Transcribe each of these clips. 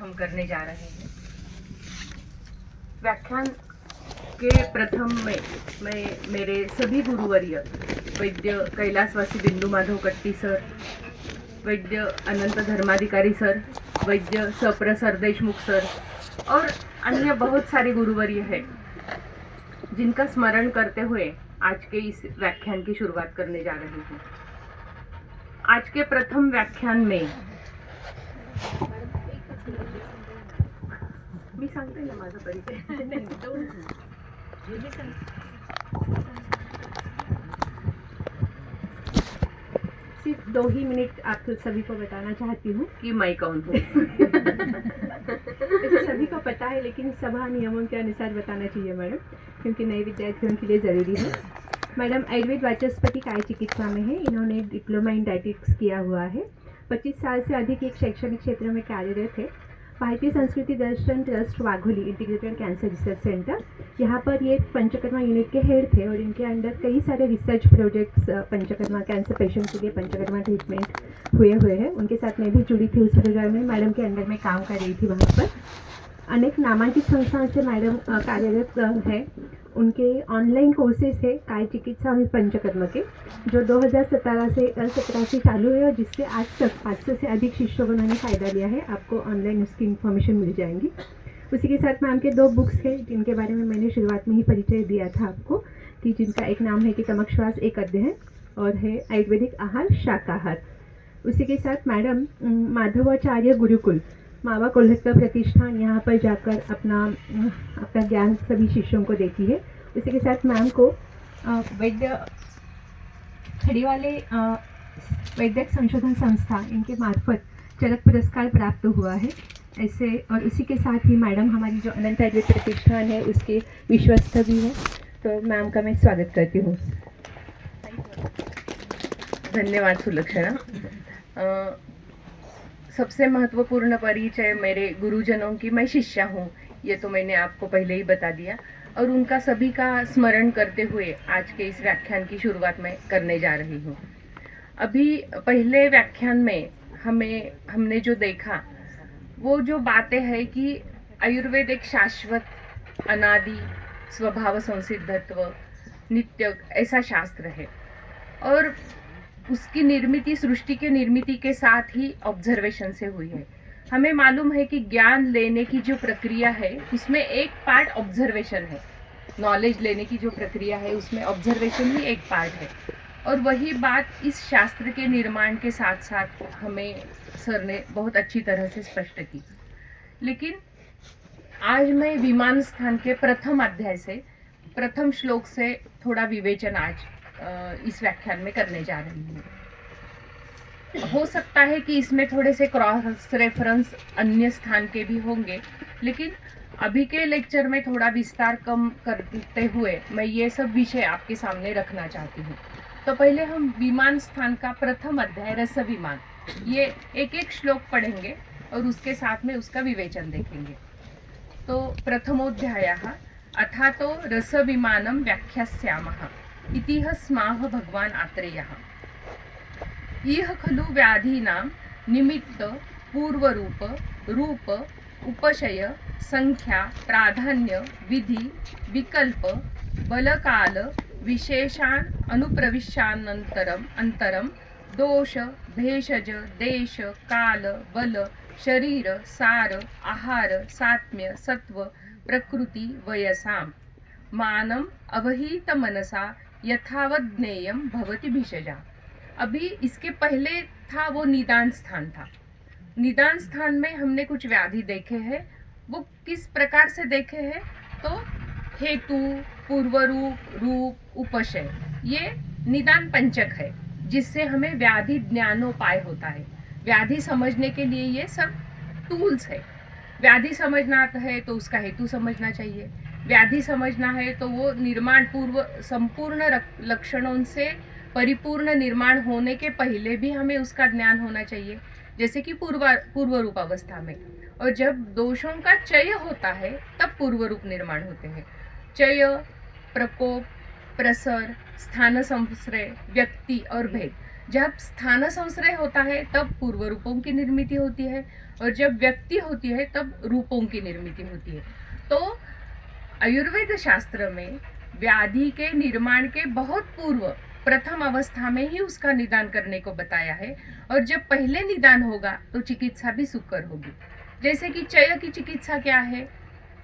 हम करने जा रहे हैं। व्याख्यान के प्रथम में मैं मेरे सभी गुरुवर्य वैद्य कैलासवासी बिंदु माधव कट्टी सर, वैद्य अनंत धर्माधिकारी सर, वैद्य सप्र सर देशमुख सर और अन्य बहुत सारे गुरुवर्य हैं जिनका स्मरण करते हुए आज के इस व्याख्यान की शुरुआत करने जा रही हूँ। आज के प्रथम व्याख्यान में मी सांगते ना माझा परिचय सिर्फ 2 ही मिनट आप सभी को बताना चाहती हूँ कि मैं कौन हूँ। तो सभी को पता है लेकिन सभा नियमों के अनुसार बताना चाहिए मैडम, क्योंकि नए विद्यार्थियों के लिए ज़रूरी है। मैडम आयुर्वेद वाचस्पति काय चिकित्सा में है। इन्होंने डिप्लोमा इन डायटिक्स किया हुआ है। 25 साल से अधिक एक शैक्षणिक क्षेत्र में कार्यरत है। Bharatiya Sanskriti Darshan trust Wagholi integrated cancer research centre, यहाँ पर ये पंचकर्मा यूनिट के हेड थे और इनके अंडर कई सारे research projects panchakarma cancer patient के लिए पंचकर्मा ट्रीटमेंट हुए हैं। उनके साथ मैं भी जुड़ी थी उस प्रोग्राम में, मैडम के अंडर में काम कर रही थी वहाँ पर। अनेक नामांकित संस्थाओं से मैडम कार्यरत है। उनके ऑनलाइन कोर्सेज है काय चिकित्सा में पंचकर्मा के, जो 2017 से चालू है और जिससे आज तक 500 से अधिक शिष्यों को उन्होंने फ़ायदा लिया है। आपको ऑनलाइन उसकी इन्फॉर्मेशन मिल जाएंगी। उसी के साथ मैम के 2 बुक्स हैं जिनके बारे में मैंने शुरुआत में ही परिचय दिया था आपको, कि जिनका एक नाम है कि तमक श्वास एक अध्ययन और है आयुर्वेदिक आहार शाकाहार। उसी के साथ मैडम माधवाचार्य गुरुकुल मावा कोल्हटकर प्रतिष्ठान, यहाँ पर जाकर अपना ज्ञान सभी शिष्यों को देती है। उसी के साथ मैम को वैद्य खड़ीवाले वैद्यक संशोधन संस्था इनके मार्फत चरक पुरस्कार प्राप्त हुआ है ऐसे। और उसी के साथ ही मैडम हमारी जो अनंत आयुर्वेद प्रतिष्ठान है उसके विश्वस्त भी है। तो मैम का मैं स्वागत करती हूँ। धन्यवाद सुलक्षणा। सबसे महत्वपूर्ण परिचय मेरे गुरुजनों की, मैं शिष्या हूँ, ये तो मैंने आपको पहले ही बता दिया, और उनका सभी का स्मरण करते हुए आज के इस व्याख्यान की शुरुआत मैं करने जा रही हूँ। अभी पहले व्याख्यान में हमने जो देखा वो जो बातें हैं कि आयुर्वेद एक शाश्वत, अनादि, स्वभाव संसिद्धत्व, नित्य ऐसा शास्त्र है और उसकी निर्मिति सृष्टि के निर्मिति के साथ ही ऑब्जर्वेशन से हुई है। हमें मालूम है कि ज्ञान लेने की जो प्रक्रिया है उसमें एक पार्ट ऑब्जर्वेशन है। नॉलेज लेने की जो प्रक्रिया है उसमें ऑब्जर्वेशन ही एक पार्ट है, और वही बात इस शास्त्र के निर्माण के साथ साथ हमें सर ने बहुत अच्छी तरह से स्पष्ट की। लेकिन आज मैं विमान स्थान के प्रथम अध्याय से प्रथम श्लोक से थोड़ा विवेचन आज इस व्याख्यान में करने जा रही हूँ। हो सकता है कि इसमें थोड़े से क्रॉस रेफरेंस अन्य स्थान के भी होंगे, लेकिन अभी के लेक्चर में थोड़ा विस्तार कम करते हुए मैं ये सब विषय आपके सामने रखना चाहती हूँ। तो पहले हम विमान स्थान का प्रथम अध्याय रस विमान, ये एक एक श्लोक पढ़ेंगे और उसके साथ में उसका विवेचन देखेंगे। तो प्रथमोध्यायः अथा तो रस विमानं व्याख्यास्यामः इतिह स्माह भगवान आत्रेयः। इह खलु व्याधीनां निमित्त पूर्वरूप रूप उपशय संख्या प्राधान्य विधि विकल्प बलकाल विशेषान् अनुप्रविश्यानन्तरं दोष भेषज देश काल बल शरीर सार आहार सात्म्य सत्व प्रकृति वयसां मानम अवहित मनसा यथावत ज्ञेयम भवति भिषजा। अभी इसके पहले था वो निदान स्थान था। निदान स्थान में हमने कुछ व्याधि देखे हैं। वो किस प्रकार से देखे हैं? तो हेतु, पूर्वरूप, रूप, उपशय, ये निदान पंचक है जिससे हमें व्याधि ज्ञानोपाय होता है। व्याधि समझने के लिए ये सब टूल्स है। व्याधि समझना है तो उसका हेतु समझना चाहिए। व्याधि समझना है तो वो निर्माण पूर्व संपूर्ण लक्षणों से परिपूर्ण निर्माण होने के पहले भी हमें उसका ज्ञान होना चाहिए, जैसे कि पूर्व रूप अवस्था में। और जब दोषों का चय होता है तब पूर्व रूप निर्माण होते हैं। चय, प्रकोप, प्रसर, स्थान संश्रय, व्यक्ति और भेद। जब स्थान संश्रय होता है तब पूर्व रूपों की निर्मिति होती है, और जब व्यक्ति होती है तब रूपों की निर्मित होती है। तो आयुर्वेद शास्त्र में व्याधि के निर्माण के बहुत पूर्व प्रथम अवस्था में ही उसका निदान करने को बताया है, और जब पहले निदान होगा तो चिकित्सा भी सुकर होगी। जैसे कि चय की चिकित्सा क्या है?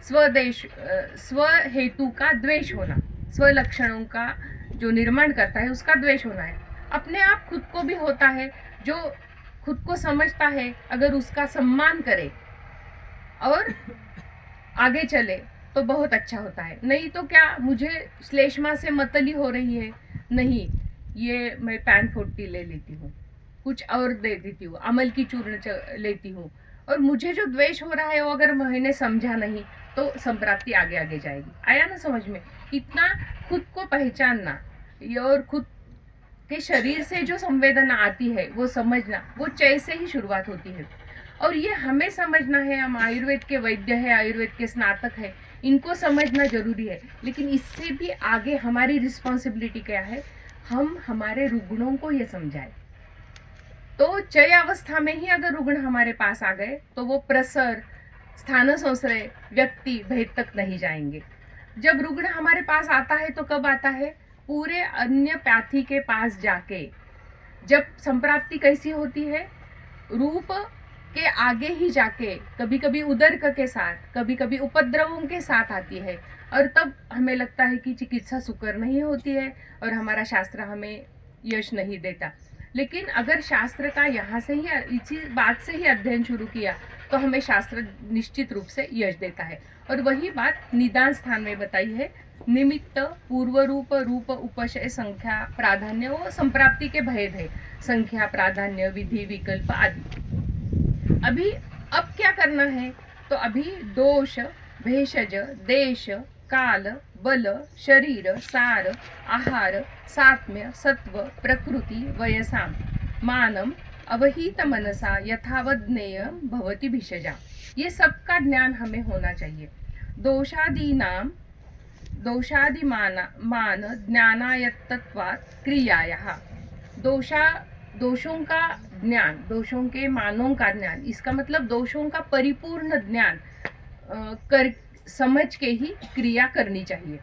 स्व हेतु का द्वेष होना, स्व लक्षणों का जो निर्माण करता है उसका द्वेष होना है। अपने आप खुद को भी होता है, जो खुद को समझता है अगर उसका सम्मान करे और आगे चले तो बहुत अच्छा होता है। नहीं तो क्या, मुझे श्लेष्मा से मतली हो रही है, नहीं ये मैं पैन 40 ले लेती हूँ, कुछ और दे देती हूँ, अमल की चूर्ण लेती हूँ, और मुझे जो द्वेष हो रहा है वो अगर मैंने समझा नहीं तो संप्राप्ति आगे आगे जाएगी। आया ना समझ में? इतना खुद को पहचानना और खुद के शरीर से जो संवेदना आती है वो समझना, वो चय से ही शुरुआत होती है। और ये हमें समझना है, हम आयुर्वेद के वैद्य है, आयुर्वेद के स्नातक है, इनको समझना जरूरी है। लेकिन इससे भी आगे हमारी रिस्पॉन्सिबिलिटी क्या है? हम हमारे रुग्णों को ये समझाएं। तो चय अवस्था में ही अगर रुग्ण हमारे पास आ गए तो वो प्रसर, स्थान संश्रय, व्यक्ति भेद तक नहीं जाएंगे। जब रुग्ण हमारे पास आता है तो कब आता है? पूरे अन्य पैथी के पास जाके। जब संप्राप्ति कैसी होती है? रूप के आगे ही जाके, कभी कभी उदरक के साथ, कभी कभी उपद्रवों के साथ आती है, और तब हमें लगता है कि चिकित्सा सुकर नहीं होती है और हमारा शास्त्र हमें यश नहीं देता। लेकिन अगर शास्त्र का यहाँ से ही, इसी बात से ही अध्ययन शुरू किया तो हमें शास्त्र निश्चित रूप से यश देता है। और वही बात निदान स्थान में बताई है, निमित्त, पूर्व रूप, रूप, उपशय, संख्या, प्राधान्य, वो संप्राप्ति के भेद है, संख्या, प्राधान्य, विधि, विकल्प आदि। अब क्या करना है? तो अभी दोष, भेषज, देश, काल, बल, शरीर, सार, आहार, सात्म्य, सत्व, प्रकृति, वयसाम, मानम, अवहित मनसा यथावज्ञेय भवति भिषजा। ये सब का ज्ञान हमें होना चाहिए। मान ज्ञानायत्तत्वात् क्रियायाः। दोषों का ज्ञान, दोषों के मानों का ज्ञान, इसका मतलब दोषों का परिपूर्ण ज्ञान समझ के ही क्रिया करनी चाहिए।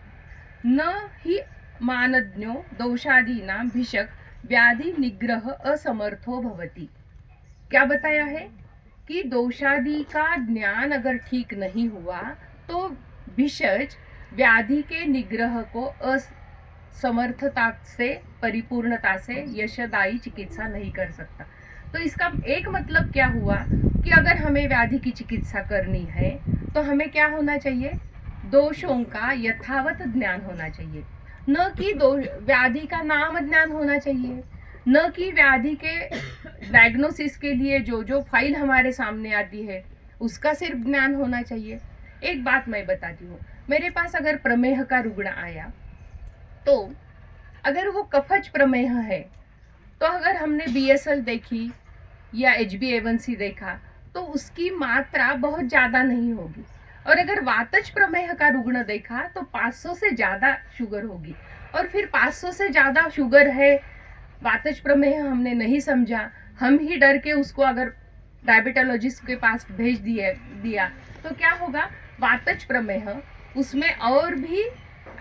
न ही मानज्ञो दोषादीना भिषक व्याधि निग्रह असमर्थो भवति। क्या बताया है कि दोषादि का ज्ञान अगर ठीक नहीं हुआ तो भिषज व्याधि के निग्रह को असमर्थता से, परिपूर्णता से यशदायी चिकित्सा नहीं कर सकता। तो इसका एक मतलब क्या हुआ कि अगर हमें व्याधि की चिकित्सा करनी है तो हमें क्या होना चाहिए? दोषों का यथावत ज्ञान होना चाहिए, न कि व्याधि का नाम ज्ञान होना चाहिए, न कि व्याधि के डायग्नोसिस के लिए जो फाइल हमारे सामने आती है उसका सिर्फ ज्ञान होना चाहिए। एक बात मैं बताती हूँ, मेरे पास अगर प्रमेह का रुग्ण आया तो अगर वो कफज प्रमेह है तो अगर हमने BSL देखी या HbA1c देखा तो उसकी मात्रा बहुत ज़्यादा नहीं होगी, और अगर वातज प्रमेह का रुग्ण देखा तो 500 से ज़्यादा शुगर होगी। और फिर 500 से ज़्यादा शुगर है, वातज प्रमेह हमने नहीं समझा, हम ही डर के उसको अगर डायबिटोलॉजिस्ट के पास भेज दिया तो क्या होगा? वातज प्रमेह, उसमें और भी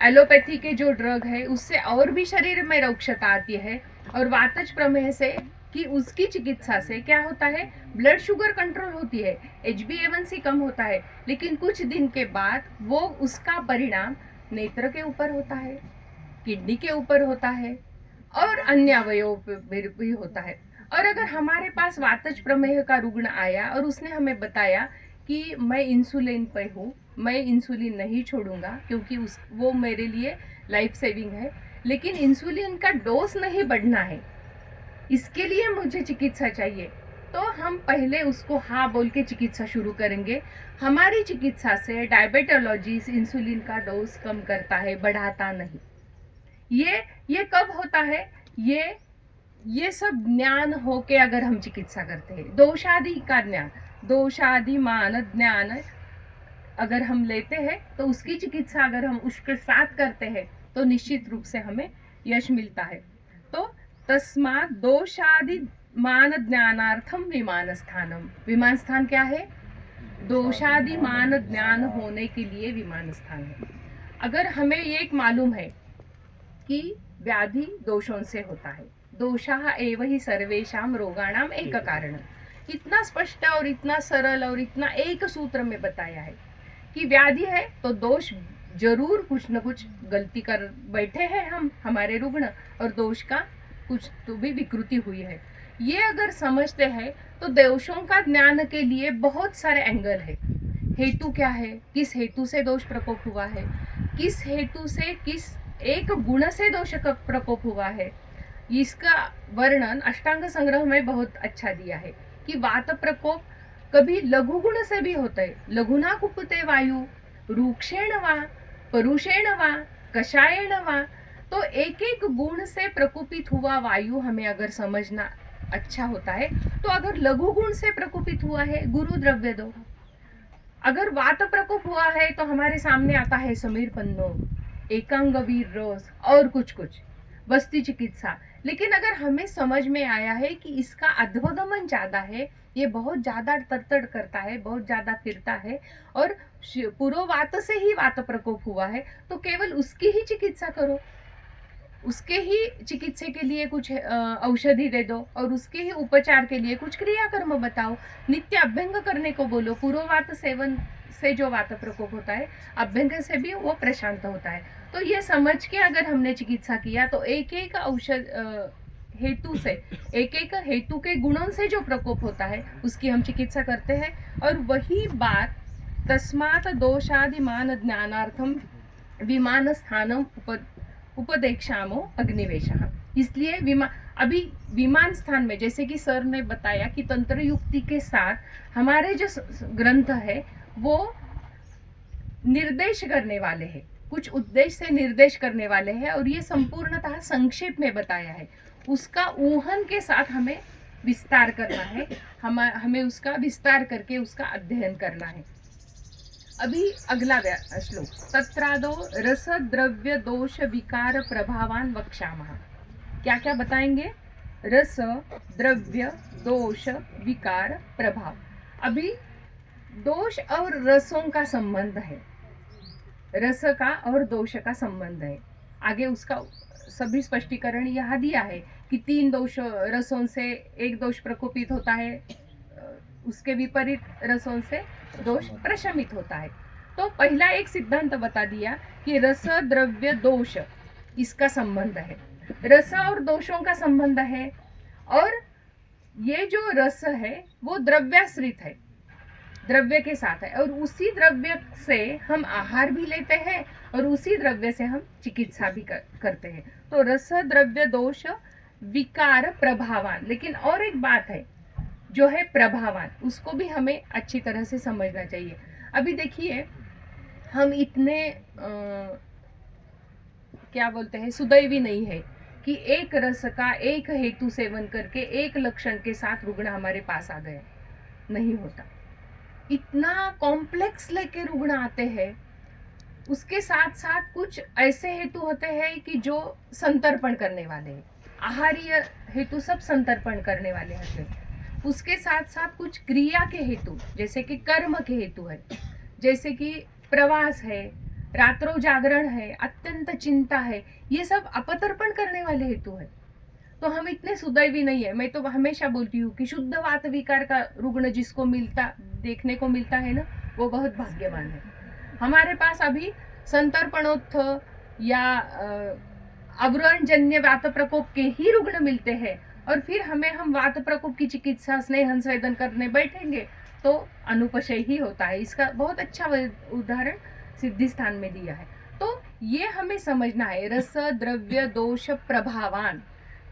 एलोपैथी के जो ड्रग है उससे और भी शरीर में रोगक्षता आती है, और वातज प्रमेह से कि उसकी चिकित्सा से क्या होता है? ब्लड शुगर कंट्रोल होती है, HbA1c कम होता है, लेकिन कुछ दिन के बाद वो उसका परिणाम नेत्र के ऊपर होता है, किडनी के ऊपर होता है, और अन्य अवयव भी होता है। और अगर हमारे पास वातज प्रमेह का रुग्ण आया और उसने हमें बताया कि मैं इंसुलिन पे हूँ, मैं इंसुलिन नहीं छोड़ूंगा क्योंकि वो मेरे लिए लाइफ सेविंग है, लेकिन इंसुलिन का डोज नहीं बढ़ना है, इसके लिए मुझे चिकित्सा चाहिए, तो हम पहले उसको हाँ बोल के चिकित्सा शुरू करेंगे। हमारी चिकित्सा से डायबिटोलॉजिस्ट इंसुलिन का डोज कम करता है, बढ़ाता नहीं। ये कब होता है? ये सब ज्ञान होके अगर हम चिकित्सा करते हैं, दोषादि का ज्ञान, दोषादि मान ज्ञान अगर हम लेते हैं तो उसकी चिकित्सा अगर हम उसके साथ करते हैं तो निश्चित रूप से हमें यश मिलता है। तो तस्मात् दोषादि मान ज्ञानार्थम विमान स्थानम। विमान स्थान क्या है? दोषादि मान ज्ञान होने के लिए विमान स्थान है। अगर हमें ये एक मालूम है कि व्याधि दोषों से होता है, दोषाः एव ही सर्वेषां रोगाणाम एक कारण, इतना स्पष्ट और इतना सरल और इतना एक सूत्र में बताया है कि व्याधि है तो दोष जरूर कुछ न कुछ गलती कर बैठे हैं हम, हमारे रुग्ण, और दोष का कुछ तो भी विकृति हुई है। ये अगर समझते हैं तो दोषों का ज्ञान के लिए बहुत सारे एंगल है। हेतु क्या है, किस हेतु से दोष प्रकोप हुआ है, किस हेतु से, किस एक गुण से दोष का प्रकोप हुआ है, इसका वर्णन अष्टांग संग्रह में बहुत अच्छा दिया है कि वात प्रकोप कभी लघु गुण से भी होता है। लघुना कुपते वायु रूक्षेण वा परुषेण वा कषायेण वा। तो एक एक गुण से प्रकोपित हुआ वायु हमें अगर समझना अच्छा होता है तो अगर लघु गुण से प्रकोपित हुआ है गुरु द्रव्य दो, अगर वात प्रकोप हुआ है तो हमारे सामने आता है समीर पन्नो, एकांग वीर रोज और कुछ कुछ बस्ती चिकित्सा। लेकिन अगर हमें समझ में आया है कि इसका अध्वगमन ज्यादा है, ये बहुत ज्यादा तड़तड़ करता है, बहुत ज्यादा फिरता है और पुरोवात से ही वात प्रकोप हुआ है, तो केवल उसकी ही चिकित्सा करो, उसके ही चिकित्सा के लिए कुछ औषधि दे दो और उसके ही उपचार के लिए कुछ क्रियाकर्म बताओ, नित्य अभ्यंग करने को बोलो। पुरोवात सेवन से जो वात प्रकोप होता है, अभ्यंग से भी वो प्रशांत होता है। तो ये समझ के अगर हमने चिकित्सा किया तो एक एक औषध हेतु से, एक एक हेतु के गुणों से जो प्रकोप होता है उसकी हम चिकित्सा करते हैं। और वही बात तस्मात् दोषादिमान ज्ञानार्थम विमान स्थानम उपदेक्षामो अग्निवेशः। इसलिए अभी विमान स्थान में जैसे कि सर ने बताया कि तंत्र युक्ति के साथ हमारे जो ग्रंथ है वो निर्देश करने वाले हैं, कुछ उद्देश्य से निर्देश करने वाले हैं और ये संपूर्णतः संक्षेप में बताया है। उसका ऊहन के साथ हमें विस्तार करना है, हमें उसका विस्तार करके उसका अध्ययन करना है। अभी अगला श्लोक, तत्रादो रस द्रव्य दोष विकार प्रभावान वक्ष्यामः। क्या क्या बताएंगे? रस द्रव्य दोष विकार प्रभाव। अभी दोष और रसों का संबंध है, रस का और दोष का संबंध है। आगे उसका सभी स्पष्टीकरण यहाँ दिया है कि 3 दोष रसों से एक दोष प्रकोपित होता है, उसके विपरीत रसों से दोष प्रशमित होता है। तो पहला एक सिद्धांत बता दिया कि रस द्रव्य दोष इसका संबंध है, रस और दोषों का संबंध है। और ये जो रस है वो द्रव्याश्रित है, द्रव्य के साथ है, और उसी द्रव्य से हम आहार भी लेते हैं और उसी द्रव्य से हम चिकित्सा भी करते हैं। तो रस द्रव्य दोष विकार प्रभावान। लेकिन और एक बात है जो है प्रभावान, उसको भी हमें अच्छी तरह से समझना चाहिए। अभी देखिए हम इतने क्या बोलते हैं, सुदैवी नहीं है कि एक रस का एक हेतु सेवन करके एक लक्षण के साथ रुग्ण हमारे पास आ गए, नहीं होता। इतना कॉम्प्लेक्स लेके रुग्ण आते हैं, उसके साथ साथ कुछ ऐसे हेतु होते हैं कि जो संतर्पण करने वाले हैं, आहारीय हेतु सब संतर्पण करने वाले होते हैं। उसके साथ साथ कुछ क्रिया के हेतु जैसे कि कर्म के हेतु है, जैसे कि प्रवास है, रात्रों जागरण है, अत्यंत चिंता है, ये सब अपतर्पण करने वाले हेतु है। तो हम इतने सुदैवी नहीं है। मैं तो हमेशा बोलती हूँ कि शुद्ध वात विकार का रुग्ण जिसको देखने को मिलता है ना, वो बहुत भाग्यवान है। हमारे पास अभी संतर्पणोत्थ या अवरणजन्य वात प्रकोप के ही रुग्ण मिलते हैं, और फिर हम वात प्रकोप की चिकित्सा स्नेहन स्वेदन करने बैठेंगे तो अनुपशय ही होता है। इसका बहुत अच्छा उदाहरण सिद्धि स्थान में दिया है। तो ये हमें समझना है, रस द्रव्य दोष प्रभावान,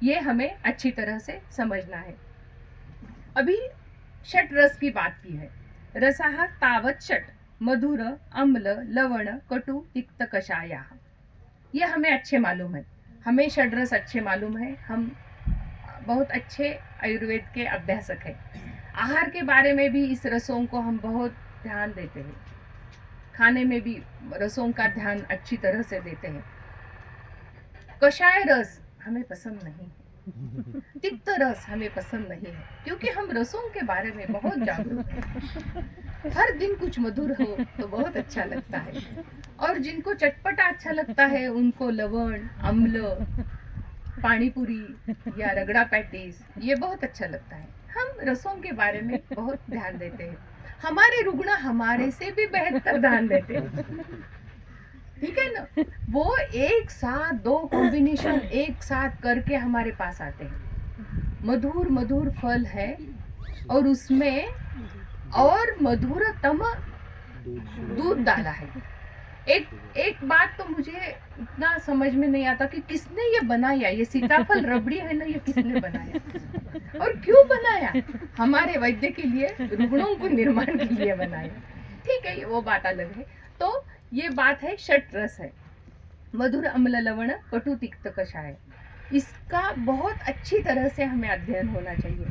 ये हमें अच्छी तरह से समझना है। अभी षट रस की बात की है। रसाः तावत् षट, मधुर अम्ल लवण कटु तिक्त कषायाः। ये हमें अच्छे मालूम है, हमें षट रस अच्छे मालूम है, हम बहुत अच्छे आयुर्वेद के अभ्यासक हैं। आहार के बारे में भी इस रसों को हम बहुत ध्यान देते हैं, खाने में भी रसों का ध्यान अच्छी तरह से देते हैं। कषाय रस हमें पसंद नहीं, तिक्त रस हमें पसंद नहीं है, क्योंकि हम रसों के बारे में बहुत जागरूक हैं। हर दिन कुछ मधुर हो तो बहुत अच्छा लगता है, और जिनको चटपटा अच्छा लगता है उनको लवण, अम्ल, पानी पूरी या रगड़ा पैटीज ये बहुत अच्छा लगता है। हम रसों के बारे में बहुत ध्यान देते हैं। हमारे रुग्ण हमारे से भी बेहतर ध्यान देते हैं, ठीक है ना। वो एक साथ दो कॉम्बिनेशन एक साथ करके हमारे पास आते हैं। मधुर मधुर फल है और उसमें और मधुरतम दूध डाला है। एक एक बात तो मुझे इतना समझ में नहीं आता कि किसने ये बनाया, ये सीताफल रबड़ी है ना, ये किसने बनाया और क्यों बनाया। हमारे वैद्य के लिए, रुग्णों को निर्माण के लिए बनाया, ठीक है, वो बात अलग है। तो ये बात है, षट रस है, मधुर अम्ल लवण कटु तिक्त कषाय। इसका बहुत अच्छी तरह से हमें अध्ययन होना चाहिए।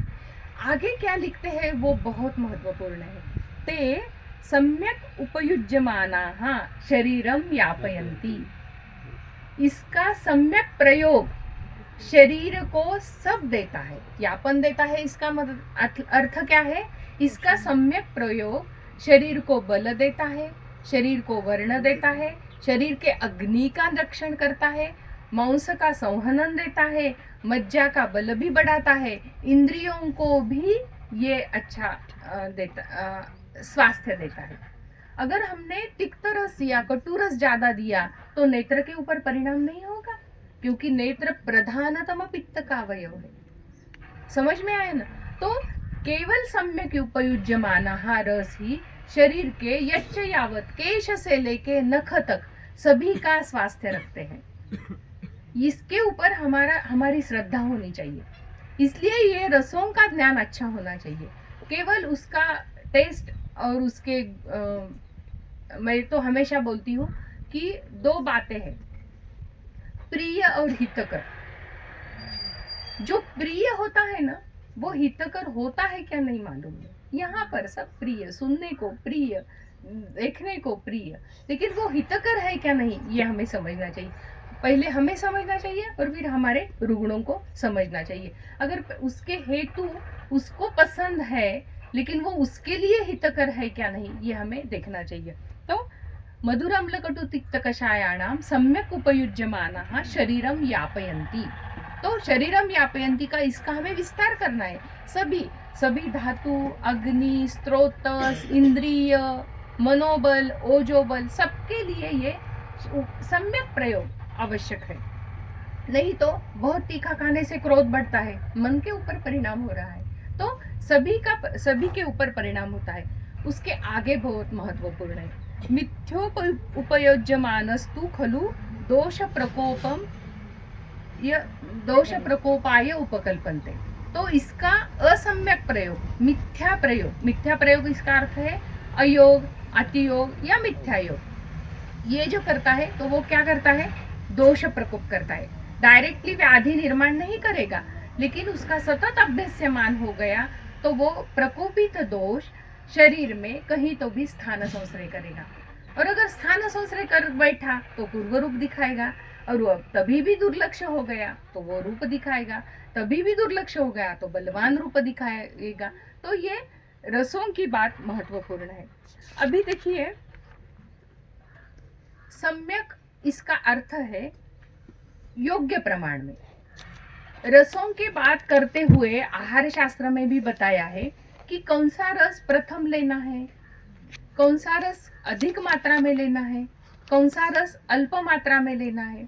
आगे क्या लिखते हैं वो बहुत महत्वपूर्ण है। ते सम्यक उपयुज्यमानाः शरीरम यापयन्ति। इसका सम्यक प्रयोग शरीर को सब देता है, यापन देता है। इसका मतलब अर्थ क्या है? इसका सम्यक प्रयोग शरीर को बल देता है, शरीर को वर्ण देता है, शरीर के अग्नि का रक्षण करता है, मांस का संहनन देता है, मज्जा का बल भी बढ़ाता है, इंद्रियों को भी ये अच्छा स्वास्थ्य देता है। अगर हमने तिक्त रस या कटु रस ज्यादा दिया तो नेत्र के ऊपर परिणाम नहीं होगा, क्योंकि नेत्र प्रधानतम पित्त का अवयव है। समझ में आया ना। तो केवल सम्यक उपयुज्यमानः रस ही शरीर के यच्च यावत केश से लेके नख तक सभी का स्वास्थ्य रखते हैं। इसके ऊपर हमारी श्रद्धा होनी चाहिए। इसलिए ये रसों का ज्ञान अच्छा होना चाहिए। केवल उसका टेस्ट और उसके मैं तो हमेशा बोलती हूँ कि दो बातें हैं, प्रिय और हितकर। जो प्रिय होता है ना वो हितकर होता है क्या नहीं मालूम है। यहाँ पर सब प्रिय, सुनने को प्रिय, देखने को प्रिय, लेकिन वो हितकर है क्या नहीं ये हमें समझना चाहिए। पहले हमें समझना चाहिए और फिर हमारे रुग्णों को समझना चाहिए। अगर उसके हेतु उसको पसंद है लेकिन वो उसके लिए हितकर है क्या नहीं ये हमें देखना चाहिए। तो मधुर अम्ल कटु तिक्त कषायाणाम सम्यक उपयुज्यमानः शरीरम यापयन्ति। तो शरीरम यापयन्ति का इसका हमें विस्तार करना है। सभी धातु, अग्नि, स्रोतस, इंद्रिय, मनोबल, ओजोबल सबके लिए ये सम्यक प्रयोग आवश्यक है। नहीं तो बहुत तीखा खाने से क्रोध बढ़ता है, मन के ऊपर परिणाम हो रहा है, तो सभी के ऊपर परिणाम होता है। उसके आगे बहुत महत्वपूर्ण है, मिथ्योपयोज्यमानस्तु खलु दोष प्रकोपाय उपकल्पन्ते। तो इसका असम्यक प्रयोग, मिथ्या प्रयोग इसका अर्थ है अयोग, अतियोग या मिथ्या योग। ये जो करता है तो वो क्या करता है? दोष प्रकोप करता है। डायरेक्टली व्याधि निर्माण नहीं करेगा, लेकिन उसका सतत अभ्यास्यमान हो गया तो वो प्रकोपित दोष शरीर में कहीं तो भी स्थान संश्रय करेगा। और अगर स्थान संश्रय कर बैठा तो पूर्व रूप दिखाएगा, और वो तभी भी दुर्लक्ष्य हो गया तो वो रूप दिखाएगा, तभी भी दुर्लक्ष्य हो गया तो बलवान रूप दिखाएगा। तो ये रसों की बात महत्वपूर्ण है। अभी देखिए, सम्यक इसका अर्थ है योग्य प्रमाण में। रसों की बात करते हुए आहार शास्त्र में भी बताया है कि कौन सा रस प्रथम लेना है, कौन सा रस अधिक मात्रा में लेना है, कौन सा रस अल्प मात्रा में लेना है।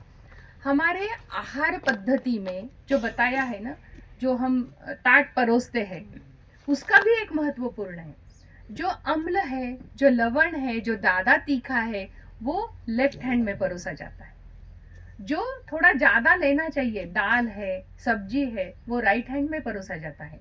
हमारे आहार पद्धति में जो बताया है ना, जो हम ताट परोसते हैं, उसका भी एक महत्वपूर्ण है। जो अम्ल है, जो लवण है, जो ज्यादा तीखा है, वो लेफ्ट हैंड में परोसा जाता है। जो थोड़ा ज्यादा लेना चाहिए, दाल है, सब्जी है, वो राइट हैंड में परोसा जाता है।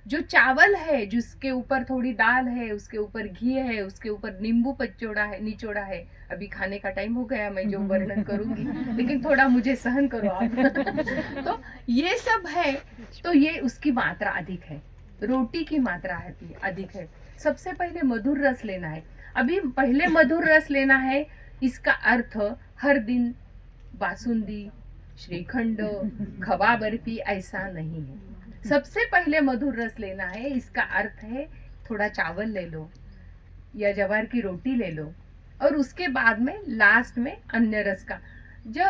जो चावल है, जिसके ऊपर थोड़ी दाल है, उसके ऊपर घी है, उसके ऊपर नींबू निचोड़ा है। अभी खाने का टाइम हो गया, मैं जो वर्णन करूंगी, लेकिन थोड़ा मुझे सहन करो आप। तो ये सब है, तो ये उसकी मात्रा अधिक है, रोटी की मात्रा अधिक है। सबसे पहले मधुर रस लेना है। अभी पहले मधुर रस लेना है, इसका अर्थ हर दिन बासुंदी, श्रीखंड, खवा बर्फी, ऐसा नहीं है। सबसे पहले मधुर रस लेना है। इसका अर्थ है थोड़ा चावल ले लो या ज्वार की रोटी ले लो, और उसके बाद में लास्ट में अन्य रस का। जो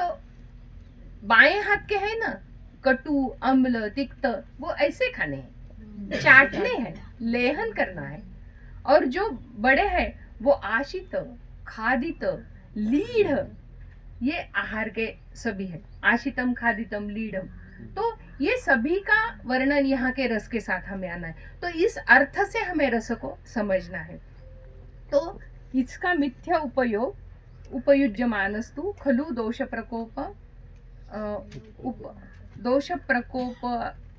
बाएं हाथ के है ना, कटु, अम्ल, तिक्त, वो ऐसे खाने हैं, चाटने हैं, लेहन करना है। और जो बड़े हैं वो आशित, खादित, लीढ़, ये आहार के सभी है। आशितम, खादितम, लीढ़म, तो ये सभी का वर्णन यहाँ के रस के साथ हमें आना है। तो इस अर्थ से हमें रस को समझना है। तो इसका मिथ्या उपयोग उपयुज्यमानस्तु खलु दोष प्रकोप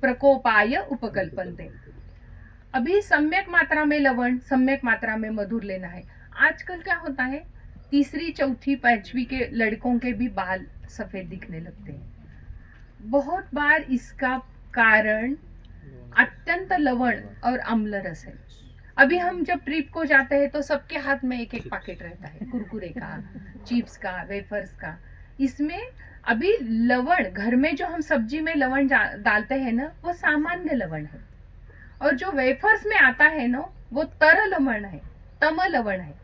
प्रकोपाय उपकल्पन्ते। अभी सम्यक मात्रा में लवण, सम्यक मात्रा में मधुर लेना है। आजकल क्या होता है, तीसरी, चौथी, पांचवी के लड़कों के भी बाल सफेद दिखने लगते हैं। बहुत बार इसका कारण अत्यंत लवण और अम्ल रस है। अभी हम जब ट्रिप को जाते हैं तो सबके हाथ में एक एक पैकेट रहता है, कुरकुरे का, चिप्स का, वेफर्स का। इसमें अभी लवण, घर में जो हम सब्जी में लवण डालते हैं ना, वो सामान्य लवण है। और जो वेफर्स में आता है ना, वो तर लवण है, तम लवण है।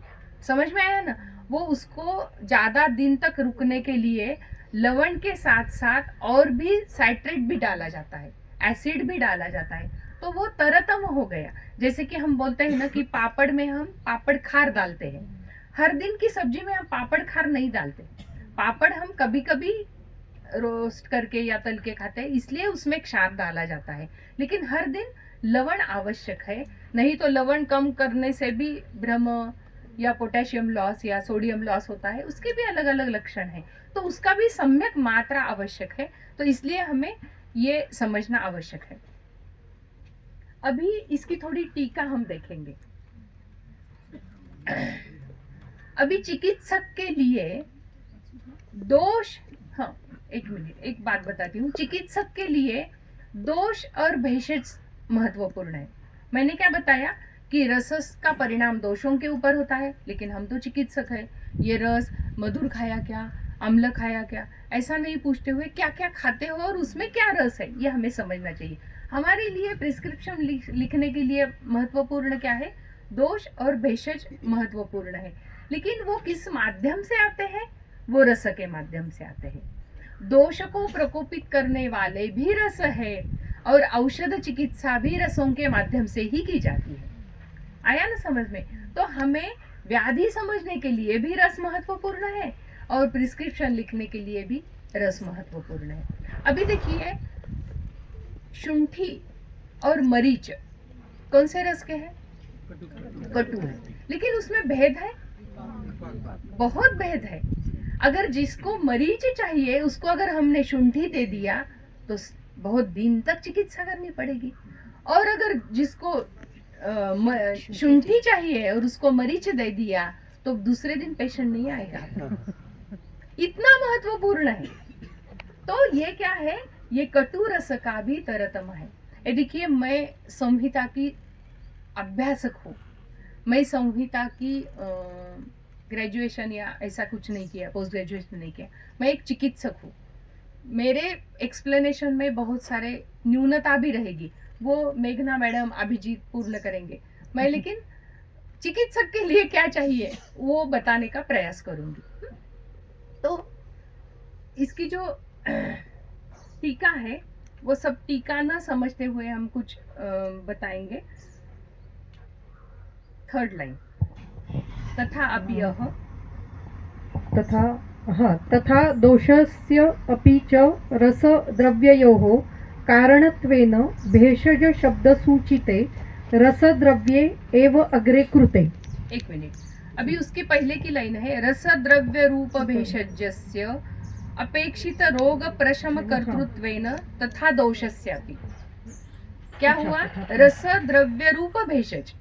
समझ में आया ना? वो उसको ज्यादा दिन तक रुकने के लिए लवण के साथ साथ और भी साइट्रेट भी डाला जाता है, एसिड भी डाला जाता है, तो वो तरतम हो गया। जैसे कि हम बोलते हैं ना कि पापड़ में हम पापड़ खार डालते हैं। हर दिन की सब्जी में हम पापड़ खार नहीं डालते। पापड़ हम कभी कभी रोस्ट करके या तल के खाते हैं, इसलिए उसमें क्षार डाला जाता है। लेकिन हर दिन लवण आवश्यक है, नहीं तो लवण कम करने से भी भ्रम या पोटेशियम लॉस या सोडियम लॉस होता है। उसके भी अलग अलग लक्षण हैं, तो उसका भी सम्यक मात्रा आवश्यक है। तो इसलिए हमें ये समझना आवश्यक है। अभी इसकी थोड़ी टीका हम देखेंगे। अभी चिकित्सक के लिए दोष, हाँ एक मिनट, एक बात बताती हूँ। चिकित्सक के लिए दोष और भेषज महत्वपूर्ण है। मैंने क्या बताया कि रस का परिणाम दोषों के ऊपर होता है, लेकिन हम तो चिकित्सक है। ये रस मधुर खाया क्या, अम्ल खाया क्या, ऐसा नहीं पूछते हुए क्या क्या खाते हो और उसमें क्या रस है, ये हमें समझना चाहिए। हमारे लिए प्रिस्क्रिप्शन लिखने के लिए महत्वपूर्ण क्या है, दोष और भेषज महत्वपूर्ण है। लेकिन वो किस माध्यम से आते हैं, वो रस के माध्यम से आते हैं। दोष को प्रकोपित करने वाले भी रस है, और औषध चिकित्सा भी रसों के माध्यम से ही की जाती है। आया ना समझ में? तो हमें व्याधि समझने के लिए भी रस महत्वपूर्ण है, और प्रिस्क्रिप्शन लिखने के लिए भी रस महत्वपूर्ण है। अभी देखिए, शुंठी और मरीच कौन से रस के हैं? कटु है। लेकिन उसमें भेद है, बहुत भेद है। अगर जिसको मरीच चाहिए उसको अगर हमने शुंठी दे दिया तो बहुत दिन तक चिकित्सा करनी पड़ेगी, और अगर जिसको शुंठी चाहिए और उसको मरीच दे दिया तो दूसरे दिन पेशेंट नहीं आएगा। इतना महत्वपूर्ण है। तो ये क्या है, ये कटु रस का भी तरतम है। ये देखिए, मैं संहिता की अभ्यासक हूँ। मैं संहिता की ग्रेजुएशन या ऐसा कुछ नहीं किया, पोस्ट ग्रेजुएशन नहीं किया। मैं एक चिकित्सक हूँ। मेरे एक्सप्लेनेशन में बहुत सारे न्यूनता भी रहेगी, वो मेघना मैडम, अभिजीत पूर्ण करेंगे। मैं लेकिन चिकित्सक के लिए क्या चाहिए वो बताने का प्रयास करूंगी। तो इसकी जो टीका है वो सब टीका ना समझते हुए हम कुछ बताएंगे। थर्ड लाइन, तथा अप्यह, तथा दोषस्य अपि च रसद्रव्ययोः कारणत्वेन भेषज शब्दसूचिते रसद्रव्ये एव अग्रे कृते। एक मिनट, अभी उसके पहले की लाइन है, रसद्रव्य रूप भेषजस्य अपेक्षित रोग प्रशम कर्तृत्वेन तथा दोषस्यापि। क्या हुआ? रसद्रव्य रूप भेषज।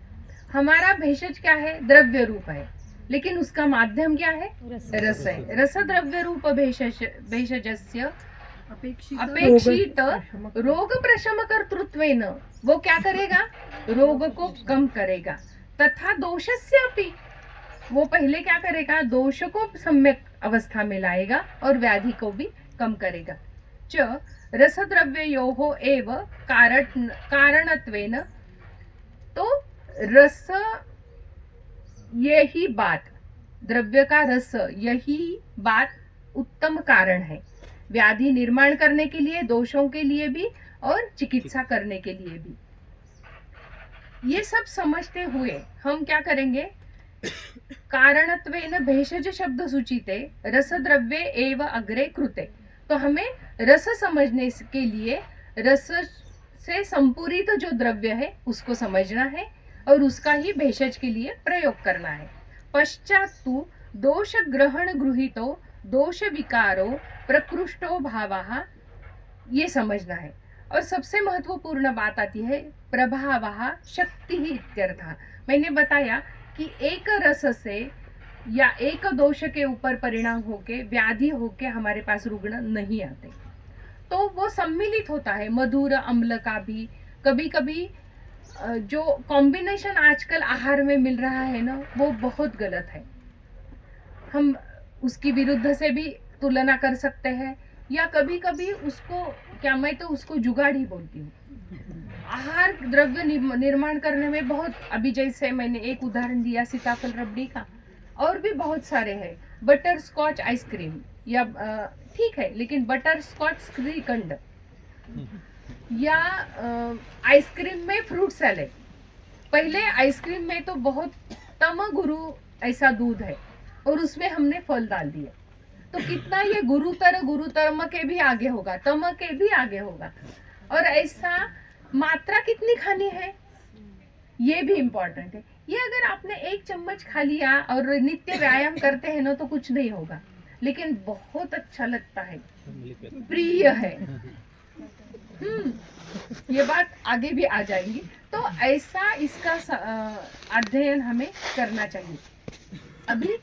हमारा भेषज क्या है? द्रव्य रूप है, लेकिन उसका माध्यम क्या है? रस है। रसद्रव्य रूप भेषजस्य अपेक्षित रोग प्रशम कर्तृत्वेन, वो क्या करेगा? रोग को कम करेगा। तथा दोषस्यापि, वो पहले क्या करेगा? दोष को सम्यक अवस्था में लाएगा और व्याधि को भी कम करेगा। च रसद्रव्ययोः एव कारणत्वेन, तो रस, यही बात, द्रव्य का रस, यही बात उत्तम कारण है व्याधि निर्माण करने के लिए, दोषों के लिए भी और चिकित्सा करने के लिए भी। ये सब समझते हुए हम क्या करेंगे, कारणत्वेन भेषज शब्द सूचिते रसद्रव्ये एव अग्रे कृते, तो हमें रस समझने के लिए रस से संपूरित जो द्रव्य है उसको समझना है और उसका ही भेषज के लिए प्रयोग करना है। पश्चात तु दोष ग्रहण गृहीतो दोष विकारो प्रकृष्टो भावः, ये समझना है। और सबसे महत्वपूर्ण बात आती है प्रभावः शक्ति ही इत्यर्थः। मैंने बताया कि एक रस से या एक दोष के ऊपर परिणाम होके व्याधि होके हमारे पास रुग्ण नहीं आते, तो वो सम्मिलित होता है मधुर अम्ल का भी। कभी कभी जो कॉम्बिनेशन आजकल आहार में मिल रहा है ना, वो बहुत गलत है। हम उसकी विरुद्ध से भी तुलना कर सकते हैं, या कभी कभी उसको, क्या मैं तो उसको जुगाड़ ही बोलती हूँ। आहार द्रव्य निर्माण करने में बहुत, अभी जैसे मैंने एक उदाहरण दिया सीताफल रबड़ी का, और भी बहुत सारे हैं। बटर स्कॉच आइसक्रीम, या ठीक है, लेकिन बटर स्कॉच श्रीखंड, या आइसक्रीम में फ्रूट सैलेड। पहले आइसक्रीम में तो बहुत तम गुरु ऐसा दूध है और उसमें हमने फल डाल दिए, तो कितना ये गुरुतर के भी आगे होगा, तम के भी आगे होगा। और ऐसा मात्रा कितनी खानी है ये भी इम्पोर्टेंट है। ये अगर आपने एक चम्मच खा लिया और नित्य व्यायाम करते हैं ना तो कुछ नहीं होगा, लेकिन बहुत अच्छा लगता है, प्रिय है। ये बात आगे भी आ जाएगी। तो ऐसा इसका अध्ययन हमें करना चाहिए। अभी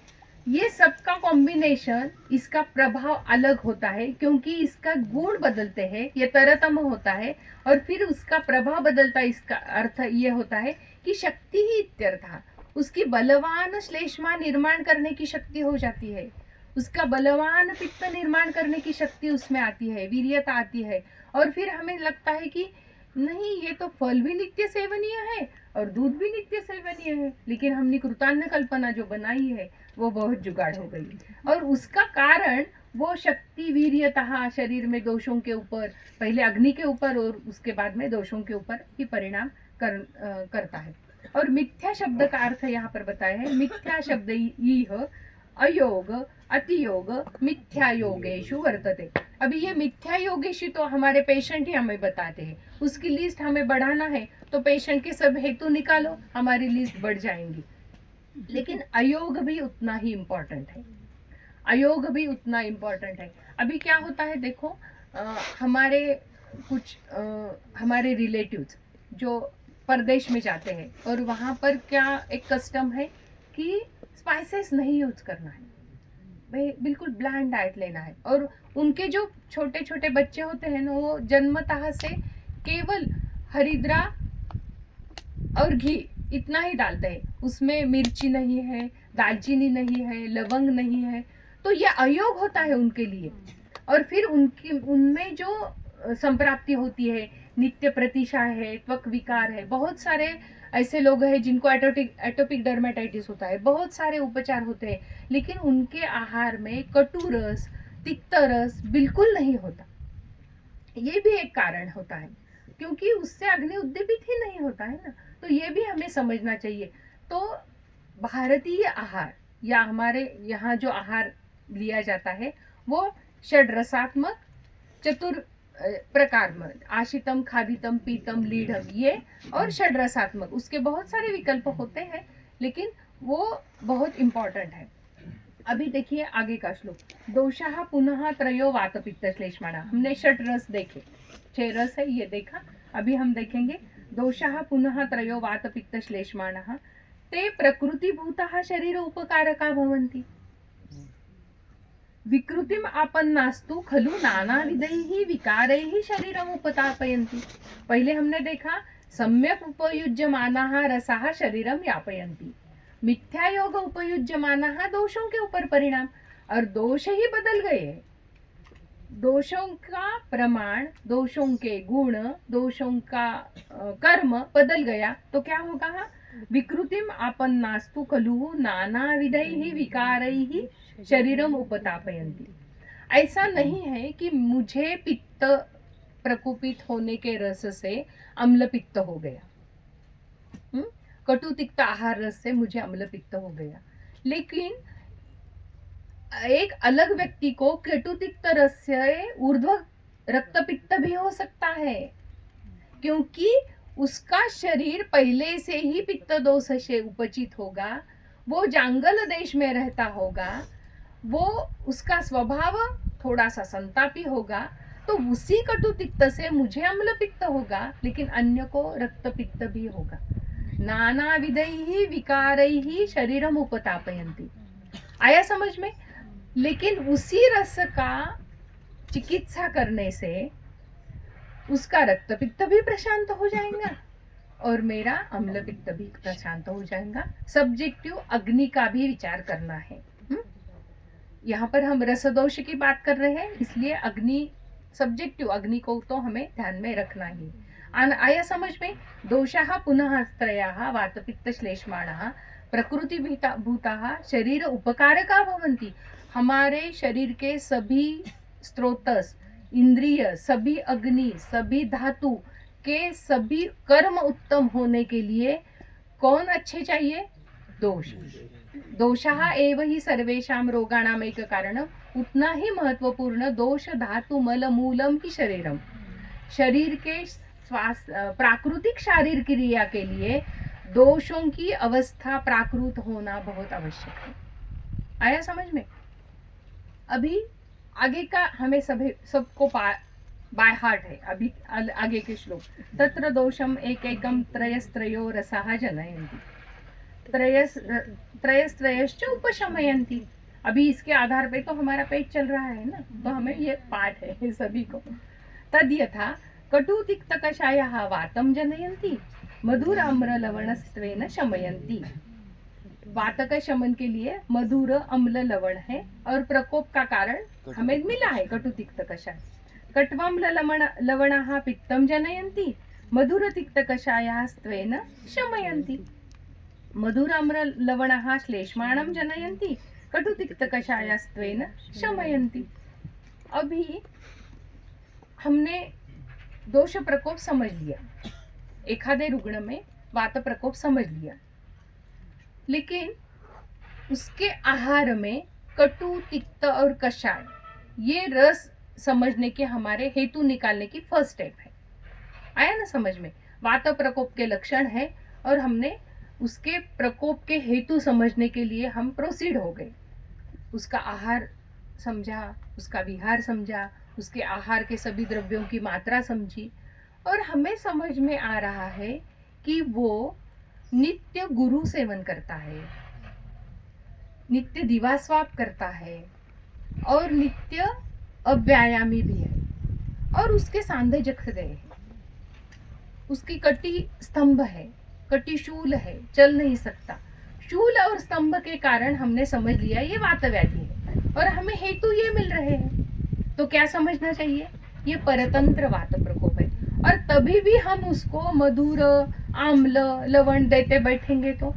ये सबका कॉम्बिनेशन, इसका प्रभाव अलग होता है, क्योंकि इसका गुण बदलते हैं, ये तरतम होता है और फिर उसका प्रभाव बदलता है। इसका अर्थ ये होता है कि शक्ति ही इत्यर्थः, उसकी बलवान श्लेष्मा निर्माण करने की शक्ति हो जाती है, उसका बलवान पित्त निर्माण करने की शक्ति उसमें आती है, वीर्यता आती है। और फिर हमें लगता है कि नहीं, ये तो फल भी नित्य सेवनीय है और दूध भी नित्य सेवनीय है, लेकिन हमने कृतान्य कल्पना जो बनाई है वो बहुत जुगाड़ हो गई। और उसका कारण वो शक्ति वीर्यता शरीर में दोषों के ऊपर, पहले अग्नि के ऊपर और उसके बाद में दोषों के ऊपर ही परिणाम करता है। और मिथ्या शब्द का अर्थ यहाँ पर बताया है। मिथ्या शब्द यह अयोग अतियोग मिथ्या योगेशु वर्तते। अभी ये मिथ्या योगेशु तो हमारे पेशेंट ही हमें बताते हैं, उसकी लिस्ट हमें बढ़ाना है तो पेशेंट के सब हेतु निकालो, हमारी लिस्ट बढ़ जाएंगी। लेकिन अयोग भी उतना ही इम्पोर्टेंट है, अयोग भी उतना इम्पोर्टेंट है। अभी क्या होता है देखो, हमारे रिलेटिव्स जो परदेश में जाते हैं और वहाँ पर क्या एक कस्टम है कि स्पाइसेस नहीं यूज करना है, भाई बिल्कुल ब्लैंड डाइट लेना है। और उनके जो छोटे छोटे बच्चे होते हैं ना, वो जन्मतः से केवल हरिद्रा और घी इतना ही डालते हैं, उसमें मिर्ची नहीं है, दालचीनी नहीं है, लवंग नहीं है, तो ये अयोग होता है उनके लिए। और फिर उनमें जो संप्राप्ति होती है, नित्य प्रतिशा है, त्वक विकार है, बहुत सारे ऐसे लोग हैं जिनको एटोपिक डर्मेटाइटिस होता है, बहुत सारे उपचार होते हैं, लेकिन उनके आहार में कटु रस, तिक्त रस बिल्कुल नहीं होता। ये भी एक कारण होता है, क्योंकि उससे अग्नि उद्दीपित ही नहीं होता है ना। तो ये भी हमें समझना चाहिए। तो भारतीय आहार या हमारे यहाँ जो आहार लिया जाता है वो षड्रसात्मक चतुर प्रकार में, आशितम, खादितम, पीतम, लीढ़म, ये और षड्रसात्मक, उसके बहुत सारे विकल्प होते हैं, लेकिन वो बहुत इंपॉर्टेंट है। अभी देखिए आगे का श्लोक, दोषाः पुनः त्रयो वात पित्त श्लेष्माणः। हमने षट रस देखे, 6 रस है ये देखा। अभी हम देखेंगे दोषाः पुनः त्रयो वात पित्त श्लेष्माणः ते प्रकृतिभूताः शरीर उपकारका भवन्ति विकृतिम आपन्नास्तु खलु नानाविधैः विकारैः शरीरम उपतापयन्ति। पहले हमने देखा सम्यक उपयुज्यमानाः रसाः शरीरम यापयन्ति, मिथ्या योग उपयुज्यमानाः दोषों के ऊपर परिणाम, और दोष ही बदल गए, दोषों का प्रमाण, दोषों के गुण, दोषों का कर्म बदल गया तो क्या होगा? विकृतिम आपन्नास्तु खलु नानाविधैः विकारैः शरीरम उपतापयन्ति। ऐसा नहीं है कि मुझे पित्त प्रकोपित होने के रस से अम्ल पित्त हो गया, कटु तिक्त आहार रस से मुझे अम्ल पित्त हो गया, लेकिन एक अलग व्यक्ति को कटु तिक्त रस से ऊर्ध्व रक्तपित्त भी हो सकता है, क्योंकि उसका शरीर पहले से ही पित्त दोष से उपचित होगा, वो जंगल देश में रहता होगा, वो उसका स्वभाव थोड़ा सा संतापी होगा, तो उसी कटु तिक्त से मुझे अम्ल पित्त होगा, लेकिन अन्य को रक्त पित्त भी होगा। नाना विधैः विकारैः शरीरम उपतापयन्ति। आया समझ में? लेकिन उसी रस का चिकित्सा करने से उसका रक्त पित्त भी प्रशांत हो जाएगा और मेरा अम्ल पित्त भी प्रशांत हो जाएगा। सब्जेक्टिव अग्नि का भी विचार करना है। यहाँ पर हम रस दोष की बात कर रहे हैं, इसलिए अग्नि, सब्जेक्टिव अग्नि को तो हमें ध्यान में रखना ही। आया समझ में? दोषाः पुनः त्रयाः वात पित्त श्लेष्माणः प्रकृति भूताः शरीर उपकारका भवन्ति। हमारे शरीर के सभी स्रोतस, इंद्रिय, सभी अग्नि, सभी धातु के सभी कर्म उत्तम होने के लिए कौन अच्छे चाहिए? दोष। दोषाः एव ही सर्वेषां रोगाणाम एक कारणम। उतना ही महत्वपूर्ण दोष धातु मल मूलम ही शरीरम। शरीर के प्राकृतिक शारीरिक क्रिया के लिए दोषों की अवस्था प्राकृत होना बहुत आवश्यक है। आया समझ में? अभी आगे का हमें सबको बाय हार्ट है। अभी आगे के श्लोक, तत्र दोषम एकैकं त्रयस्त्रयो रसाः जनयन्ति त्रयस्त्रयश्च उपशमयन्ति। अभी इसके आधार पे तो हमारा पेज चल रहा है ना, तो हमें ये पाठ है सभी को। तद यथा कटु तिक्त कषायः वातं जनयन्ति मधुर अम्ल लवणस्त्वेन शमयन्ति। वात का शमन के लिए मधुर अम्ल लवण है और प्रकोप का कारण हमें मिला है कटु तिक्त कषाय। कट्वाम्ल लवणः पित्तं जनयन्ति मधुर तिक्त कषायः स्त्वेन शमयन्ति। मधुर अम्ल लवणः श्लेष्माणं जनयन्ति कटु तिक्त कषायः स्त्वेन शमयन्ति। अभी हमने दोष प्रकोप समझ लिया, एखादे रुग्ण में वात प्रकोप समझ लिया, लेकिन उसके आहार में कटु तिक्त और कषाय ये रस समझने के हमारे हेतु निकालने की फर्स्ट स्टेप है। आया ना समझ में? वात प्रकोप के लक्षण है और हमने उसके प्रकोप के हेतु समझने के लिए हम प्रोसीड हो गए। उसका आहार समझा, उसका विहार समझा, उसके आहार के सभी द्रव्यों की मात्रा समझी, और हमें समझ में आ रहा है कि वो नित्य गुरु सेवन करता है, नित्य दिवास्वाप करता है और नित्य अव्यायामी भी है, और उसके सांधे जख गए हैं, उसकी कटी स्तंभ है, कटी शूल है, चल नहीं सकता। शूल और स्तंभ के कारण हमने समझ लिया ये वात व्याधि है और हमें हेतु ये मिल रहे हैं, तो क्या समझना चाहिए? ये परतंत्र वात प्रकोप है। और तभी भी हम उसको मधुर आम्ल लवण देते बैठेंगे तो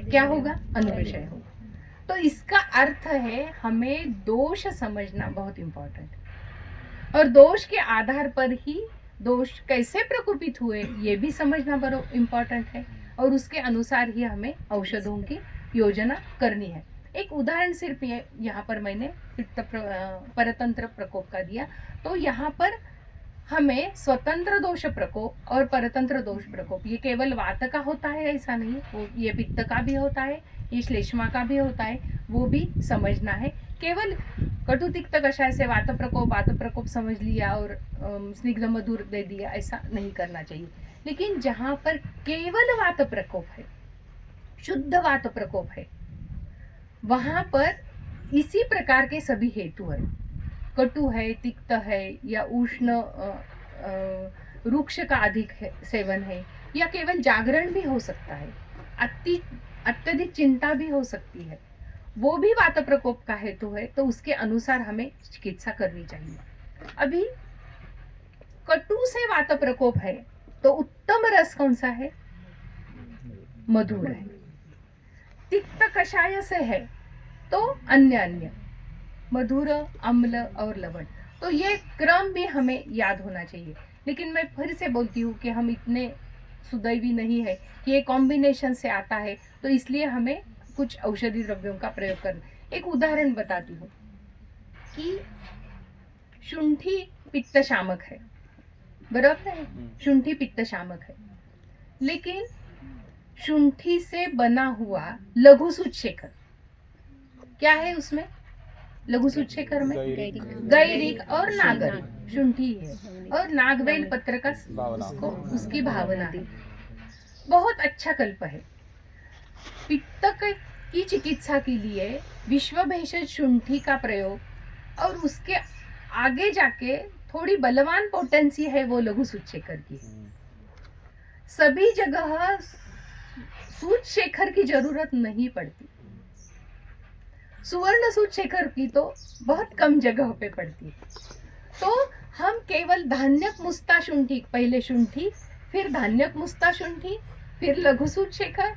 क्या होगा? अनुविषय होगा। तो इसका अर्थ है हमें दोष समझना बहुत इंपॉर्टेंट है, और दोष के आधार पर ही दोष कैसे प्रकोपित हुए ये भी समझना बहुत इंपॉर्टेंट है, और उसके अनुसार ही हमें औषधों की योजना करनी है। एक उदाहरण सिर्फ यहाँ पर मैंने परतंत्र प्रकोप का दिया, तो यहाँ पर हमें स्वतंत्र दोष प्रकोप और परतंत्र दोष प्रकोप ये केवल वात का होता है ऐसा नहीं, वो ये पित्त का भी होता है, ये श्लेष्मा का भी होता है, वो भी समझना है। केवल कटु तिक्त कषाय से वात प्रकोप समझ लिया और स्निग्ध मधुर दे दिया, ऐसा नहीं करना चाहिए। लेकिन जहाँ पर केवल वात प्रकोप है, शुद्ध वात प्रकोप है, वहां पर इसी प्रकार के सभी हेतु है, कटु है, तिक्त है, या उष्ण रुक्ष का अधिक सेवन है, या केवल जागरण भी हो सकता है, अत्यधिक चिंता भी हो सकती है। वो भी वात प्रकोप का हेतु है, तो उसके अनुसार हमें चिकित्सा करनी चाहिए। अभी कटु से वात प्रकोप है तो उत्तम रस कौन सा है? मधुर है। तिक्त कषाय से है तो अन्य मधुर, अम्ल और लवण। तो ये क्रम भी हमें याद होना चाहिए। लेकिन मैं फिर से बोलती हूँ कि हम इतने सुदैवी नहीं है कि ये कॉम्बिनेशन से आता है, तो इसलिए हमें कुछ औषधि द्रव्यों का प्रयोग करना। एक उदाहरण बताती हूँ कि शुंठी पित्त शामक है, बराबर है, शुंठी पित्त शामक है, लेकिन शुंठी से बना हुआ लघु सूचशेखर क्या है? उसमें लघु सूचशेखर में गैरिक और नागर शुंठी है और नागबेल पत्र का उसकी भावना है। बहुत अच्छा कल्प है। पित्त की चिकित्सा के लिए विश्व भेषज शुंठी का प्रयोग और उसके आगे जाके थोड़ी बलवान पोटेंसी है वो लघु सूचशेखर की। सभी जगह सूचशेखर की जरूरत नहीं पड़ती, सुवर्ण सूचशेखर की तो बहुत कम जगह पे पड़ती है। तो हम केवल धान्यक मुस्ता शुंठी, पहले शुंठी, फिर धान्यक मुस्ता शुंठी, फिर लघु सूचशेखर,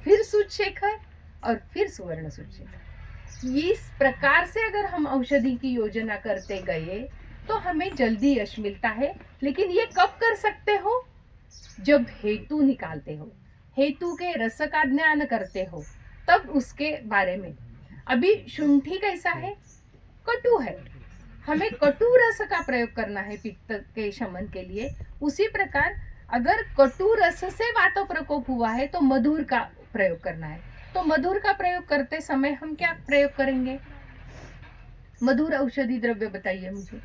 फिर सूचशेखर और फिर सुवर्ण सूचशेखर। इस प्रकार से अगर हम औषधि की योजना करते गए तो हमें जल्दी यश मिलता है। लेकिन ये कब कर सकते हो? जब हेतु निकालते हो, हेतु के रस का ज्ञान करते हो, तब उसके बारे में। अभी शुंठी कैसा है? कटु है, हमें कटु रस का प्रयोग करना है पित्त के शमन के लिए। उसी प्रकार अगर कटु रस से वात प्रकोप हुआ है तो मधुर का प्रयोग करना है। तो मधुर का प्रयोग करते समय हम क्या प्रयोग करेंगे? मधुर औषधि द्रव्य बताइए मुझे।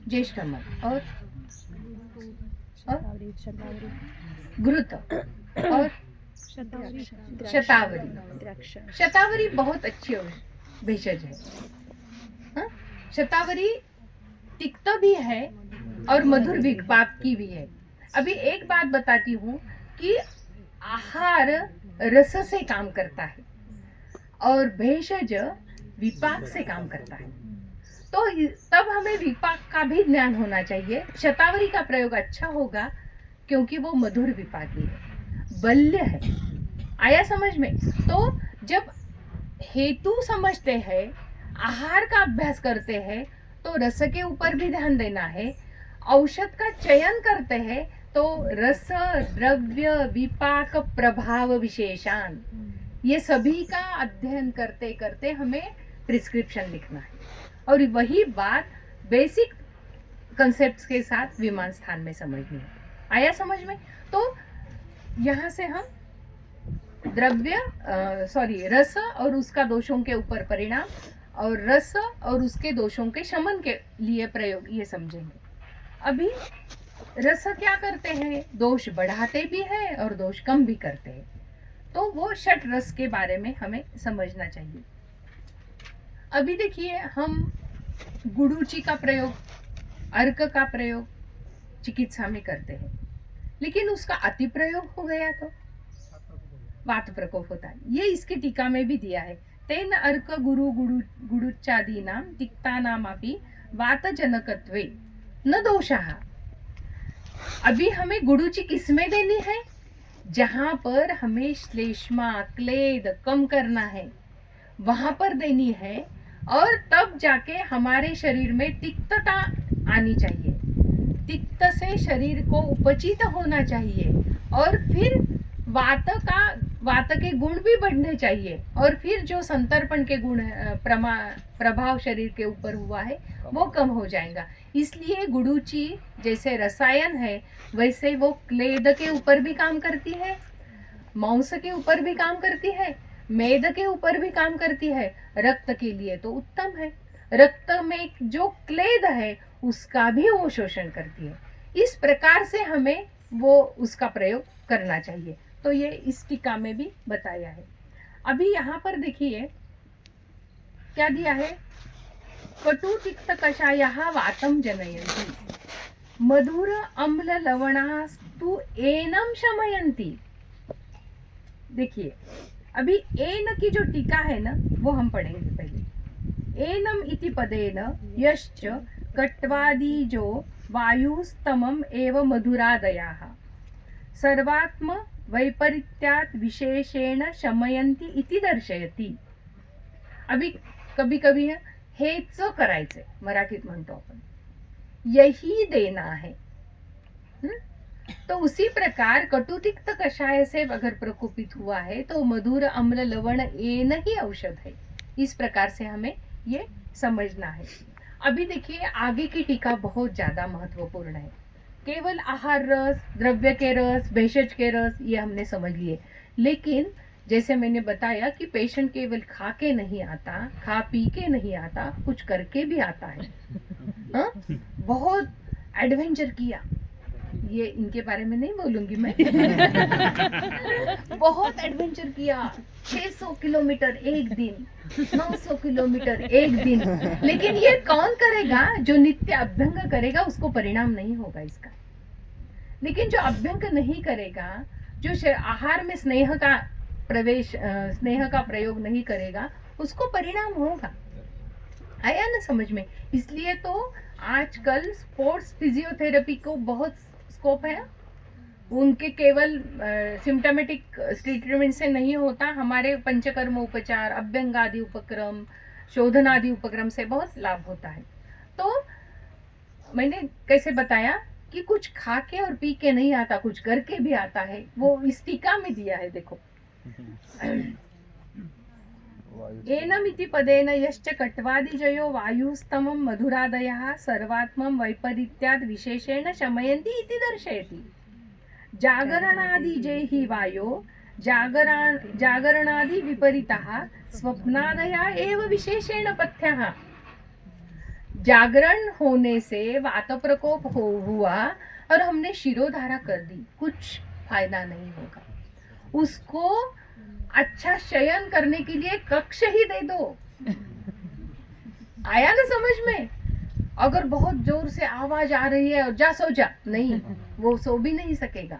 ज्येष्ठमध और घृत और शतावरी। शतावरी बहुत अच्छी भेषज है। हाँ? शतावरी तिक्त भी है और मधुर विपाक की भी है। अभी एक बात बताती हूँ कि आहार रस से काम करता है और भेषज विपाक से काम करता है। तो तब हमें विपाक का भी ज्ञान होना चाहिए। शतावरी का प्रयोग अच्छा होगा क्योंकि वो मधुर विपाकी है, बल्य है। आया समझ में? तो जब हेतु समझते हैं, आहार का अभ्यास करते हैं, तो रस के ऊपर भी ध्यान देना है। औषध का चयन करते हैं तो रस, द्रव्य, विपाक, प्रभाव विशेषण, ये सभी का अध्ययन करते करते हमें प्रिस्क्रिप्शन लिखना है। और वही बात बेसिक कंसेप्ट्स के साथ विमान स्थान में समझनी है। आया समझ में? तो यहाँ से हम रस और उसका दोषों के ऊपर परिणाम और रस और उसके दोषों के शमन के लिए प्रयोग ये समझेंगे। अभी रस क्या करते हैं? दोष बढ़ाते भी है और दोष कम भी करते हैं। तो वो षट रस के बारे में हमें समझना चाहिए। अभी देखिए, हम गुडुचि का प्रयोग, अर्क का प्रयोग चिकित्सा में करते हैं, लेकिन उसका अति प्रयोग हो गया तो वात प्रकोप होता है। ये इसकी टीका में भी दिया है। तेन अर्क गुडुच्चादीनां तिक्तानामपि वातजनकत्वे न दोषः। अभी हमें गुडुचि किस में देनी है? जहां पर हमें श्लेष्मा, क्लेद कम करना है वहां पर देनी है, और तब जाके हमारे शरीर में तिक्तता आनी चाहिए। तिक्त से शरीर को उपचित होना चाहिए और फिर वात के गुण भी बढ़ने चाहिए, और फिर जो संतर्पण के गुण प्रभाव शरीर के ऊपर हुआ है वो कम हो जाएगा। इसलिए गुडुचि जैसे रसायन है वैसे वो क्लेद के ऊपर भी काम करती है, मांस के ऊपर भी काम करती है, मेद के ऊपर भी काम करती है। रक्त के लिए तो उत्तम है। रक्त में जो क्लेद है उसका भी वो शोषण करती है। इस प्रकार से हमें वो उसका प्रयोग करना चाहिए। तो ये इस टीका में भी बताया है। अभी यहाँ पर देखिए क्या दिया है? कटु तिक्त कषायः वातं जनयन्ति, मधुर अम्ल लवणास्तु एनं शमयन्ति। देखिए, अभी एन की जो टीका है ना वो हम पढ़ेंगे पहले। एनम इति पदेन यश्च कट्वादीजो वायुस्तमम एव मधुरादयाः सर्वात्म वैपरीत्यात् विशेषेण शमयन्ति इति दर्शयति। अभी कभी कभी हेच करायचंय, मराठीत म्हणतो आपण, यही देना है। तो उसी प्रकार कटुतिक्त कषाय से अगर प्रकोपित हुआ है तो मधुर अम्ल लवण एन ही औषध है। इस प्रकार से हमें ये समझना है। अभी देखिए आगे की टीका बहुत ज्यादा महत्वपूर्ण है। केवल आहार रस, द्रव्य के रस, भेषज के रस ये हमने समझ लिए, लेकिन जैसे मैंने बताया कि पेशेंट केवल खा के नहीं आता, खा पी के नहीं आता, कुछ करके भी आता है। बहुत एडवेंचर किया, ये इनके बारे में नहीं बोलूंगी मैं। बहुत एडवेंचर किया, 600 किलोमीटर एक दिन, 900 किलोमीटर एक दिन। लेकिन ये कौन करेगा? जो नित्य अभ्यंग करेगा उसको परिणाम नहीं होगा इसका। लेकिन जो अभ्यंग नहीं करेगा, जो आहार में स्नेह का प्रयोग नहीं करेगा, उसको परिणाम होगा। आया ना समझ में? इसलिए तो आजकल स्पोर्ट्स फिजियोथेरेपी को बहुत स्कोप है। उनके केवल सिम्टोमेटिक ट्रीटमेंट से नहीं होता, हमारे पंचकर्म उपचार, अभ्यंग आदि उपक्रम, शोधन आदि उपक्रम से बहुत लाभ होता है। तो मैंने कैसे बताया कि कुछ खा के और पी के नहीं आता, कुछ करके भी आता है। वो इस टीका में दिया है, देखो। एनमिति पदेन यश्च कट्वादिजयो वायुस्तमं मधुरादयः सर्वात्मं वैपरीत्यात् विशेषेण शमयन्ति इति दर्शयति। जागरणादिजैः वायो जागरणादि विपरीतः स्वप्नादया एव विशेषेण पथ्यः। जागरण होने से वात प्रकोप हुआ और हमने शिरोधारा कर दी, कुछ फायदा नहीं होगा। उसको अच्छा शयन करने के लिए कक्ष ही दे दो। आया ना समझ में? अगर बहुत जोर से आवाज आ रही है और जा सो जा, नहीं, वो सो भी नहीं सकेगा।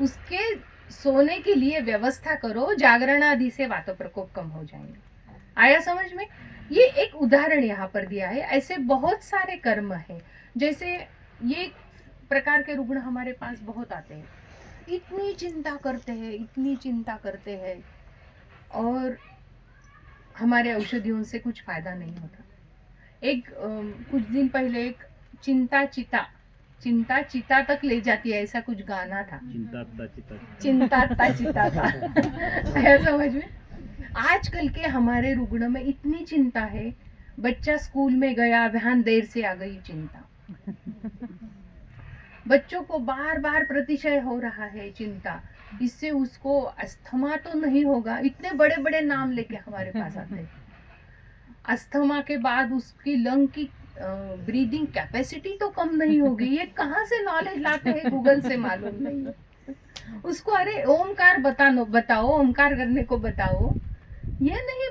उसके सोने के लिए व्यवस्था करो, जागरण आदि से वात प्रकोप कम हो जाएंगे। आया समझ में? ये एक उदाहरण यहाँ पर दिया है। ऐसे बहुत सारे कर्म हैं। जैसे ये प्रकार के रुग्ण हमारे पास बहुत आते हैं, इतनी चिंता करते हैं और हमारे औषधियों से कुछ फायदा नहीं होता। कुछ दिन पहले एक चिंता चिता तक ले जाती है, ऐसा कुछ गाना था। चिंता चिता था। आया समझ में? आजकल के हमारे रुग्ण में इतनी चिंता है, बच्चा स्कूल में गया, वहां देर से आ गई, चिंता। बच्चों को बार बार प्रतिशय हो रहा है, चिंता। इससे उसको अस्थमा तो नहीं होगा, इतने बड़े बड़े नाम लेके हमारे पास आते हैं। अस्थमा के बाद उसकी लंग की ब्रीदिंग कैपेसिटी तो कम नहीं होगी। ये कहाँ से नॉलेज लाते हैं? गूगल से मालूम नहीं। उसको अरे ओमकार बताओ, ओमकार करने को बताओ, ये नहीं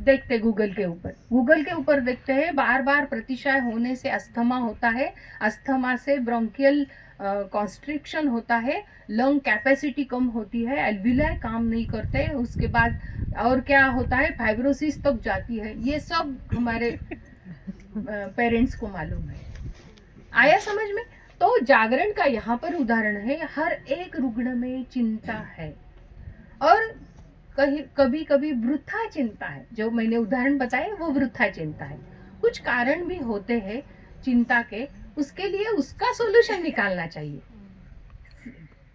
देखते। गूगल के ऊपर देखते हैं बार बार प्रतिशय होने से अस्थमा होता है, अस्थमा से ब्रोंकियल कॉन्स्ट्रिक्शन होता है, लंग कैपेसिटी कम होती है, एल्विलाई काम नहीं करते, उसके बाद और क्या होता है, फाइब्रोसिस तक जाती है। ये सब हमारे पेरेंट्स को मालूम है। आया समझ में? तो जागरण का यहाँ पर उदाहरण है। हर एक रुग्ण में चिंता है और कभी कभी वृथा चिंता है। जो मैंने उदाहरण बताए वो वृथा चिंता है। कुछ कारण भी होते हैं चिंता के, उसके लिए उसका सॉल्यूशन निकालना चाहिए।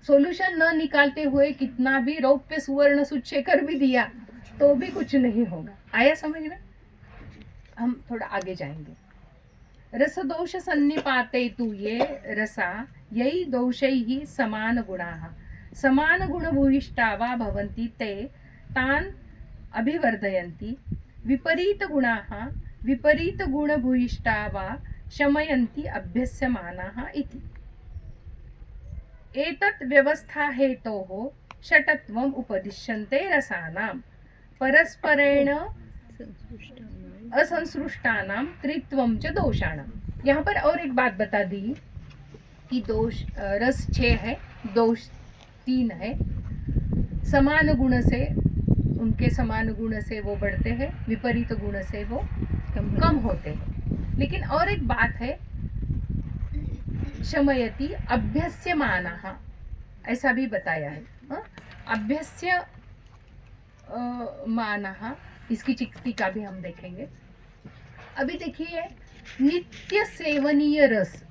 सॉल्यूशन न निकालते हुए कितना भी रौप्य सुवर्ण सुच्छेकर भी दिया तो भी कुछ नहीं होगा। आया समझ में? हम थोड़ा आगे जाएंगे। रस दोष सन्निपाते तु ये रसा यही दोषैः समान गुणाः समान गुण भूयिष्ठा वा भवन्ति ते तान् अभिवर्धयन्ति विपरीत गुणाः विपरीत गुण भूयिष्ठा वा शमयन्ति अभ्यस्यमानाः इति। एतत् व्यवस्था हेतोः षटत्वम् उपदिश्यन्ते रसानां परस्परेण असंसृष्टानां त्रित्वं च दोषाणां। यहाँ पर और एक बात बता दी कि दोष रस 6 है, दोष 3 है। समान गुण से उनके समान गुण से वो बढ़ते हैं, विपरीत गुण से वो कम होते हैं। लेकिन और एक बात है, शमयति अभ्यस्यमानः, ऐसा भी बताया है। अभ्यस्य मानः, इसकी चिकित्सा भी हम देखेंगे। अभी देखिए, नित्य सेवनीय रस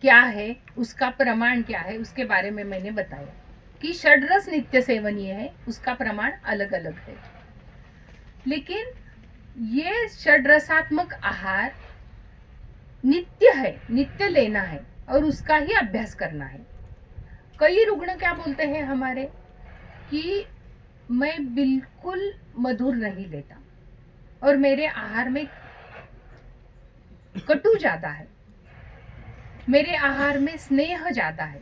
क्या है, उसका प्रमाण क्या है, उसके बारे में मैंने बताया कि षड्रस नित्य सेवनीय है, उसका प्रमाण अलग अलग है। लेकिन ये षड्रसात्मक आहार नित्य है, नित्य लेना है और उसका ही अभ्यास करना है। कई रुग्ण क्या बोलते हैं हमारे कि मैं बिल्कुल मधुर नहीं लेता और मेरे आहार में कटु ज्यादा है, मेरे आहार में स्नेह ज्यादा है।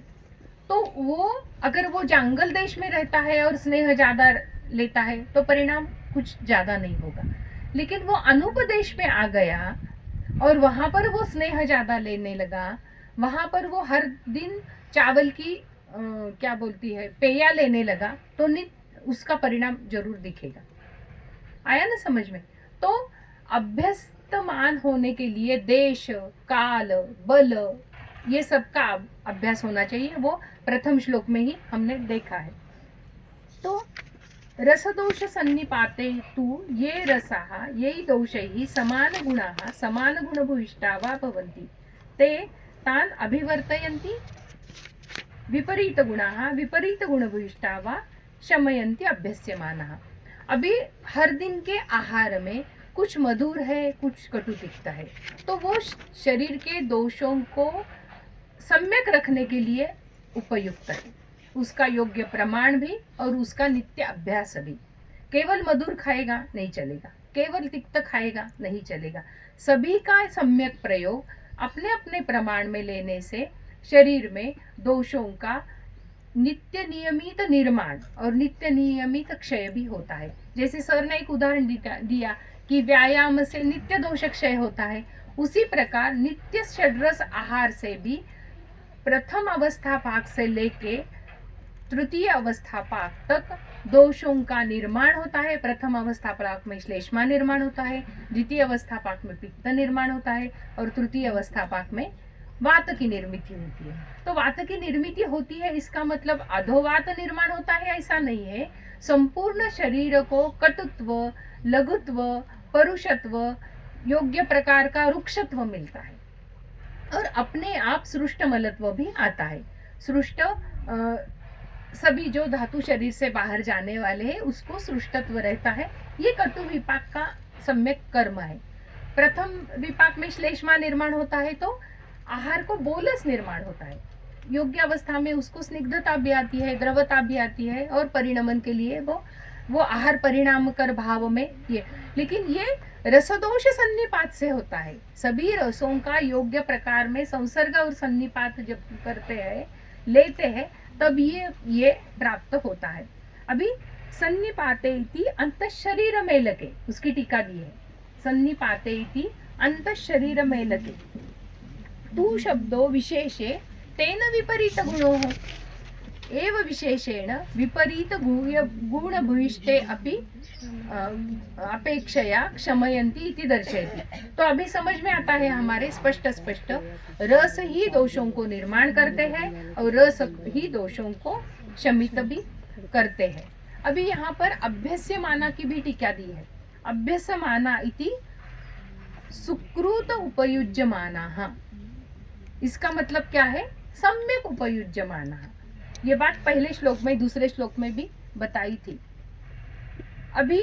तो वो अगर वो जंगल देश में रहता है और स्नेह ज्यादा लेता है तो परिणाम कुछ ज्यादा नहीं होगा। लेकिन वो अनुपदेश में आ गया और वहां पर वो स्नेह ज्यादा लेने लगा, वहां पर वो हर दिन चावल की क्या बोलती है पेया लेने लगा, तो उसका परिणाम जरूर दिखेगा। आया ना समझ में? तो अभ्यस्तमान होने के लिए देश, काल, बल, ये सब का अभ्यास होना चाहिए। वो प्रथम श्लोक में ही हमने देखा है। तो रसदोष सन्निपाते तु ये रसाः ये दोषैः समान गुणाः समान गुणभूयिष्ठा वा भवन्ति ते तान् अभिवर्तयन्ति, विपरीत गुणाः विपरीत गुणभूयिष्ठा वा शमयन्ति अभ्यस्यमानः। अभी हर दिन के आहार में कुछ मधुर है, कुछ कटु दिखता है, तो वो शरीर के दोषों को सम्यक रखने के लिए उपयुक्त है। उसका योग्य प्रमाण भी और उसका नित्य अभ्यास भी। केवल मधुर खाएगा नहीं चलेगा, केवल तिक्त खाएगा नहीं चलेगा। सभी का सम्यक प्रयोग अपने अपने प्रमाण में लेने से शरीर में दोषों का नित्य नियमित निर्माण और नित्य नियमित क्षय भी होता है। जैसे सर ने एक उदाहरण दिया कि व्यायाम से नित्य दोष क्षय होता है, उसी प्रकार नित्य षड्रस आहार से भी प्रथम अवस्था पाक से लेके तृतीय अवस्था पाक तक दोषों का निर्माण होता है। प्रथम अवस्था पाक में श्लेष्मा निर्माण होता है, द्वितीय अवस्था पाक में पित्त निर्माण होता है और तृतीय अवस्था पाक में वात की निर्मिति होती है। तो वात की निर्मिति होती है, इसका मतलब अधोवात निर्माण होता है ऐसा नहीं है। संपूर्ण शरीर को कटुत्व, लघुत्व, परुषत्व, योग्य प्रकार का रुक्षत्व मिलता है और अपने आप सृष्ट मलत्व भी आता है। सृष्ट सभी जो धातु शरीर से बाहर जाने वाले हैं उसको सृष्टत्व रहता है। ये कटु विपाक का सम्यक कर्म है। प्रथम विपाक में श्लेष्मा निर्माण होता है तो आहार को बोलस निर्माण होता है। योग्य अवस्था में उसको स्निग्धता भी आती है, द्रवता भी आती है और परिणमन के लिए वो आहार परिणाम कर भाव में ये। लेकिन ये रसदोष सन्निपात से होता है। सभी रसों का योग्य प्रकार में संसर्ग और सन्निपात जब करते हैं, लेते हैं, तब ये प्राप्त होता है। अभी सन्निपाते इति अंतःशरीर मेलके, उसकी टीका दी है। सन्निपाते इति अंतःशरीर मेलके तू शब्दो विशेषे तेन विपरीत गुणोः एव विशेषेण विपरीत गुण भूयिष्ठे अपि अपेक्षया क्षमयन्ति इति दर्शयति। तो अभी समझ में आता है हमारे स्पष्ट रस ही दोषों को निर्माण करते हैं और रस ही दोषों को शमित भी करते हैं। अभी यहाँ पर अभ्यस्यमाना की भी टीका दी है। अभ्यस्यमाना इति सुकृत उपयुज्यमानः, इसका मतलब क्या है? सम्यक उपयुज्यमानः। ये बात पहले श्लोक में, दूसरे श्लोक में भी बताई थी। अभी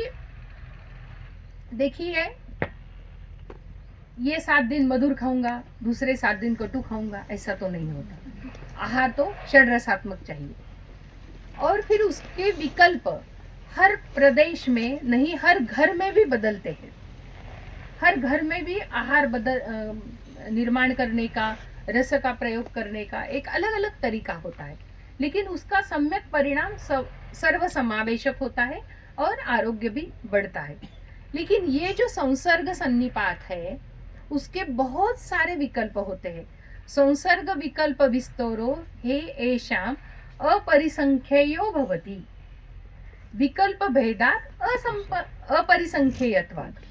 देखिए, ये 7 दिन मधुर खाऊंगा, दूसरे 7 दिन कटु खाऊंगा, ऐसा तो नहीं होता। आहार तो षड्रसात्मक चाहिए। और फिर उसके विकल्प हर प्रदेश में नहीं, हर घर में भी बदलते हैं। हर घर में भी आहार निर्माण करने का, रस का प्रयोग करने का एक अलग अलग तरीका होता है। लेकिन उसका सम्यक परिणाम सर्वसमावेशक होता है और आरोग्य भी बढ़ता है। लेकिन ये जो संसर्ग सन्निपात है, उसके बहुत सारे विकल्प होते हैं। संसर्ग विकल्प विस्तरो हे एषाम अपरिसंख्ययो भवति। विकल्प भेदात अपरिसंख्येयत्वात्।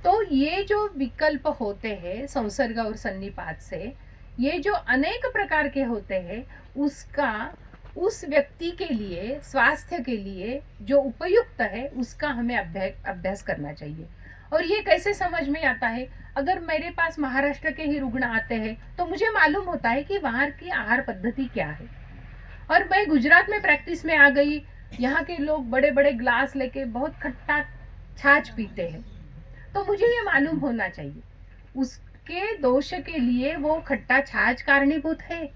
तो ये जो विकल्प होते हैं संसर्ग और सन्निपात से, ये जो अनेक प्रकार के होते हैं, उसका उस व्यक्ति के लिए, स्वास्थ्य के लिए जो उपयुक्त है उसका हमें अभ्यास करना चाहिए। और ये कैसे समझ में आता है? अगर मेरे पास महाराष्ट्र के ही रुग्ण आते हैं तो मुझे मालूम होता है कि वहाँ की आहार पद्धति क्या है। और मैं गुजरात में प्रैक्टिस में आ गई, यहाँ के लोग बड़े बड़े ग्लास लेके बहुत खट्टा छाछ पीते हैं, तो मुझे ये मालूम होना चाहिए उसके दोष के लिए वो खट्टा छाछ कारणीभूत है,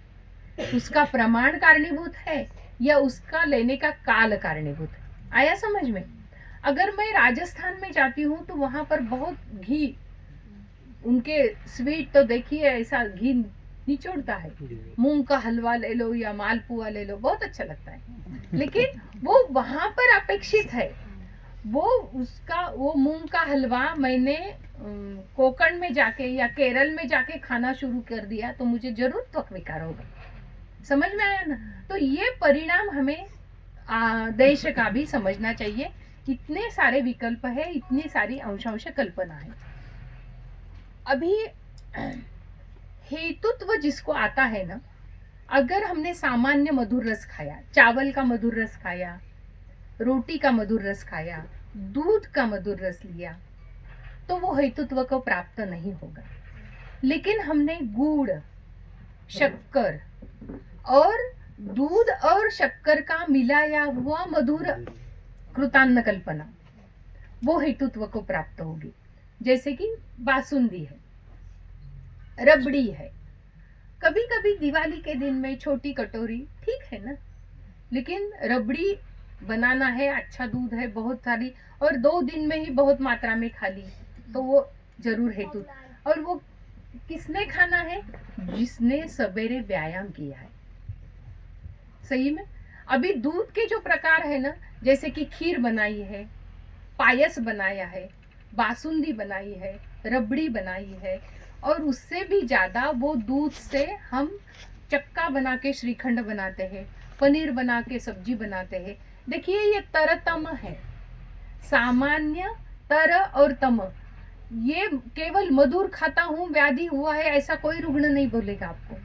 उसका प्रमाण कारणीभूत है, या उसका लेने का काल कारणीभूत है। आया समझ में? अगर मैं राजस्थान में जाती हूँ तो वहां पर बहुत घी, उनके स्वीट तो देखिए ऐसा घी निचोड़ता है, मूंग का हलवा ले लो या मालपुआ ले लो, बहुत अच्छा लगता है। लेकिन वो वहां पर अपेक्षित है। वो मूंग का हलवा मैंने कोकण में जाके या केरल में जाके खाना शुरू कर दिया तो मुझे जरूर त्वक विकार होगा। समझ में आया ना? तो ये परिणाम हमें देश का भी समझना चाहिए। इतने सारे विकल्प है, इतनी सारी अंशांश कल्पना है। अभी हेतुत्व जिसको आता है ना, अगर हमने सामान्य मधुर रस खाया, चावल का मधुर रस खाया, रोटी का मधुर रस खाया, दूध का मधुर रस लिया, तो वो हेतुत्व को प्राप्त नहीं होगा। लेकिन हमने गुड़, शक्कर और दूध और शक्कर का मिलाया हुआ मधुर कृतान्न कल्पना, वो हेतुत्व को प्राप्त होगी। जैसे कि बासुंदी है, रबड़ी है। कभी कभी दिवाली के दिन में छोटी कटोरी ठीक है ना, लेकिन रबड़ी बनाना है, अच्छा दूध है बहुत सारी, और 2 दिन में ही बहुत मात्रा में खा ली, तो वो जरूर हेतु। और वो किसने खाना है? जिसने सवेरे व्यायाम किया है। सही में अभी दूध के जो प्रकार है ना, जैसे कि खीर बनाई है, पायस बनाया है, बासुंदी बनाई है, रबड़ी बनाई है, और उससे भी ज्यादा वो दूध से हम चक्का बना के श्रीखंड बनाते हैं, पनीर बना के सब्जी बनाते हैं। देखिए ये तरतम है, सामान्य तर और तम। ये केवल मधुर खाता हूं व्याधि हुआ है ऐसा कोई रुग्ण नहीं बोलेगा आपको।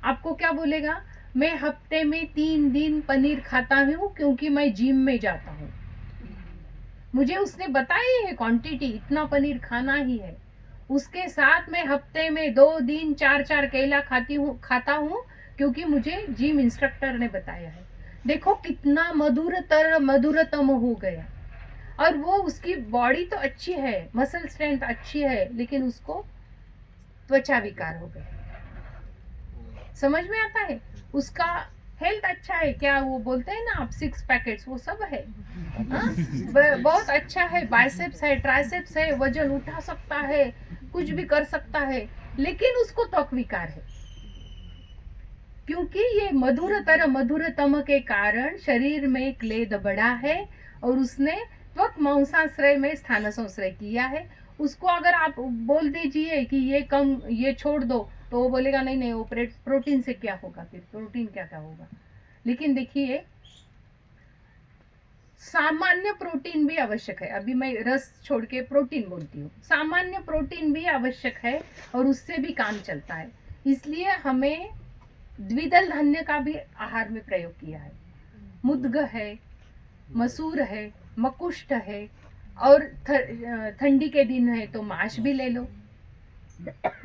आपको क्या बोलेगा? मैं हफ्ते में 3 दिन पनीर खाता हूं क्योंकि मैं जिम में जाता हूं। मुझे उसने बताई है क्वांटिटी, इतना पनीर खाना ही है। उसके साथ मैं हफ्ते में 2 दिन 4 केला खाता हूं क्योंकि मुझे जिम इंस्ट्रक्टर ने बताया है। देखो कितना मधुरतम हो गया। और वो उसकी बॉडी तो अच्छी है, मसल स्ट्रेंथ अच्छी है, लेकिन उसको त्वचा विकार हो गया। समझ में आता है? उसका हेल्थ अच्छा है, क्या वो बोलते हैं ना आप 6 पैकेट्स, वो सब है। बहुत अच्छा है, बाइसेप्स है, ट्राइसेप्स है, वजन उठा सकता है, कुछ भी कर सकता है, लेकिन उसको त्वक विकार है। क्योंकि ये मधुरतम के कारण शरीर में क्लेद बढ़ा है और उसने त्वक मांसाश्रय में स्थान संश्रय किया है। उसको अगर आप बोल दीजिए कि ये कम, ये छोड़ दो, तो वो बोलेगा नहीं नहीं, वो प्रोटीन से क्या होगा, फिर प्रोटीन क्या होगा। लेकिन देखिए सामान्य प्रोटीन भी आवश्यक है। अभी मैं रस छोड़ के प्रोटीन बोलती हूँ, सामान्य प्रोटीन भी आवश्यक है और उससे भी काम चलता है। इसलिए हमें द्विदल धान्य का भी आहार में प्रयोग किया है। मुद्ग है, मसूर है, मकुष्ठ है, और ठंडी के दिन है तो माश भी ले लो,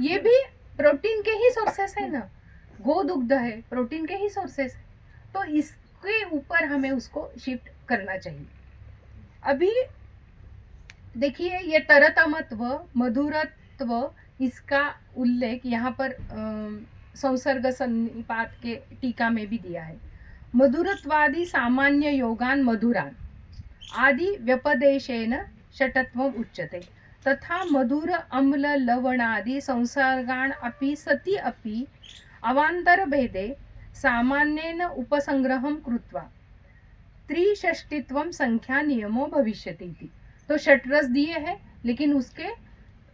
ये भी प्रोटीन के ही सोर्सेस है ना। गोदुग्ध है, प्रोटीन के ही सोर्सेस है। तो इसके ऊपर हमें उसको शिफ्ट करना चाहिए। अभी देखिए ये तरतमत्व, मधुरत्व, इसका उल्लेख यहाँ पर संसर्ग सन्निपात के टीका में भी दिया है। मधुरत्वादि सामान्य योगान मधुरान आदि व्यपदेशेन षटत्वम उच्यते तथा मधुर अम्ल लवणादि संसर्गान अपि सति अपि अवान्तर भेदे सामान्येन उपसंग्रहं कृत्वा त्रिषष्टित्वम संख्या नियमो भविष्यति इति। तो षटरस दिए हैं, लेकिन उसके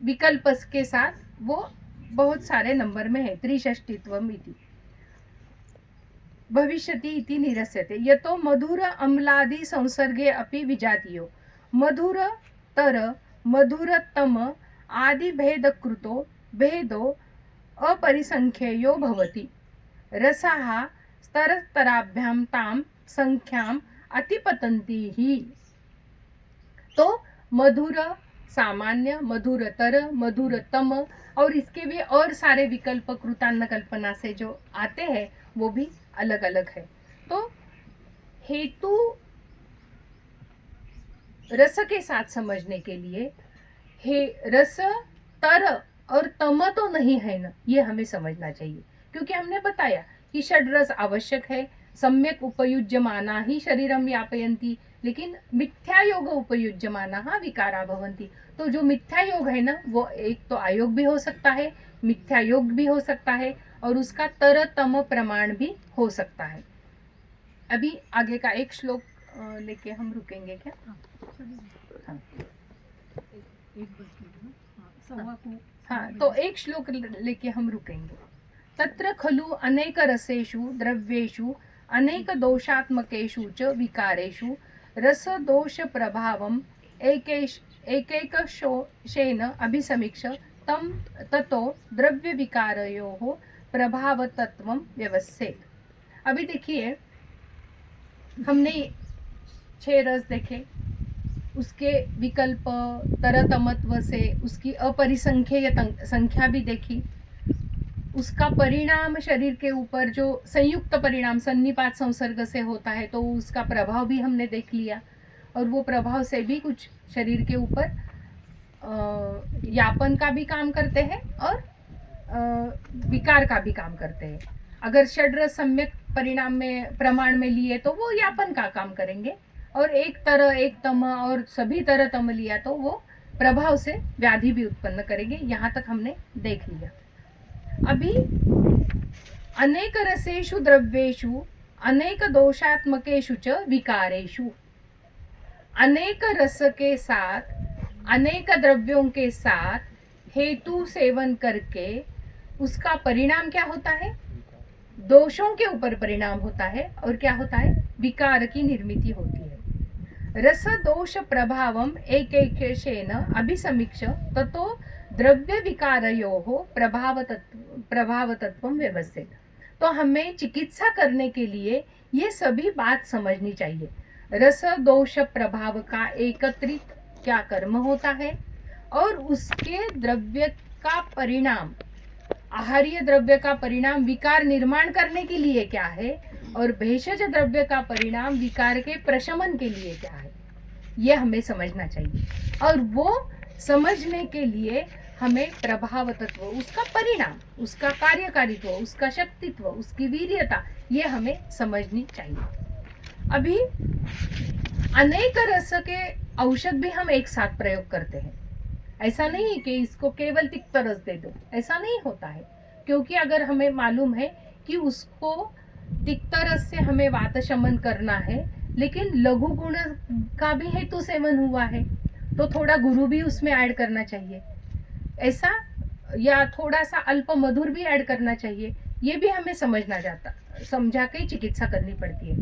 विकल्प के साथ वो बहुत सारे नंबर में है, त्रिषष्टित्वम इति। भविष्यति इति निरस्यते यतो मधुर अम्लादि संसर्गे अपि विजातीयो मधुरतर मधुरतम आदि भेदकृतो भेदो अपरिसंख्येयो भवति रसाः स्तरस्तराभ्यां तां संख्याम् अतिपतन्ति ही। तो मधुर सामान्य, मधुरतर, मधुरतम और इसके भी और सारे विकल्प कृतान्न कल्पना से जो आते हैं वो भी अलग अलग है। तो हेतु रस के साथ समझने के लिए हे रस तर और तम तो नहीं है ना, ये हमें समझना चाहिए, क्योंकि हमने बताया कि षड्रस आवश्यक है, सम्यक उपयुज्यमाना ही शरीरम यापयन्ति, लेकिन मिथ्या योग उपयुज्यमाना विकारा भवन्ति। तो जो मिथ्या योग है ना वो एक तो अयोग भी हो सकता है, मिथ्या योग भी हो सकता है और उसका तरतम प्रमाण भी हो सकता है। अभी आगे का एक श्लोक लेके हम रुकेंगे क्या? हाँ। हाँ, तो एक श्लोक लेके हम रुकेंगे। तत्र खलु अनेक रसेषु द्रव्येषु अनेक दोषात्मकेषु च विकारेषु रस दोष प्रभावम् एकैकशेन अभिसमीक्ष्य तम ततो द्रव्य विकारयोः प्रभावतत्वं व्यवस्थेत। अभी देखिए हमने 6 रस देखे, उसके विकल्प तरतमत्व से उसकी अपरिसंख्येय संख्या भी देखी, उसका परिणाम शरीर के ऊपर जो संयुक्त परिणाम सन्निपात संसर्ग से होता है तो उसका प्रभाव भी हमने देख लिया, और वो प्रभाव से भी कुछ शरीर के ऊपर यापन का भी काम करते हैं और विकार का भी काम करते हैं। अगर षड्रस सम्यक परिणाम में प्रमाण में लिए तो वो यापन का काम करेंगे, और एक तरह एक तम और सभी तरह तम लिया तो वो प्रभाव से व्याधि भी उत्पन्न करेंगे। यहाँ तक हमने देख लिया। अभी अनेक रसेषु द्रव्येषु अनेक दोषात्मकेषु च विकारेषु, अनेक रस के साथ अनेक द्रव्यों के साथ हेतु सेवन करके उसका परिणाम क्या होता है? दोषों के ऊपर परिणाम होता है, और क्या होता है? विकार की निर्मिति होती है। रस दोष प्रभावम एकैकेशेन अभिसमीक्ष्य ततो द्रव्य विकारयोः प्रभावतत्वं व्यवस्थित। तो हमें चिकित्सा करने के लिए ये सभी बात समझनी चाहिए। रस दोष प्रभाव का एकत्रित क्या कर्म होता है, और उसके द्रव्य का परिणाम, आहार्य द्रव्य का परिणाम विकार निर्माण करने के लिए क्या है, और भेषज द्रव्य का परिणाम विकार के प्रशमन के लिए क्या है, ये हमें समझना चाहिए। और वो समझने के लिए हमें प्रभाव तत्व, उसका परिणाम, उसका कार्यकारित्व, उसका शक्तित्व, उसकी वीर्यता, ये हमें समझनी चाहिए। अभी अनेक रस के औषध भी हम एक साथ प्रयोग करते हैं। ऐसा नहीं कि इसको केवल तिक्त रस दे दो, ऐसा नहीं होता है, क्योंकि अगर हमें मालूम है कि उसको तिक्त रस से हमें वात शमन करना है, लेकिन लघु गुण का भी हेतु सेवन हुआ है, तो थोड़ा गुरु भी उसमें ऐड करना चाहिए, ऐसा, या थोड़ा सा अल्प मधुर भी ऐड करना चाहिए। ये भी हमें समझा के चिकित्सा करनी पड़ती है।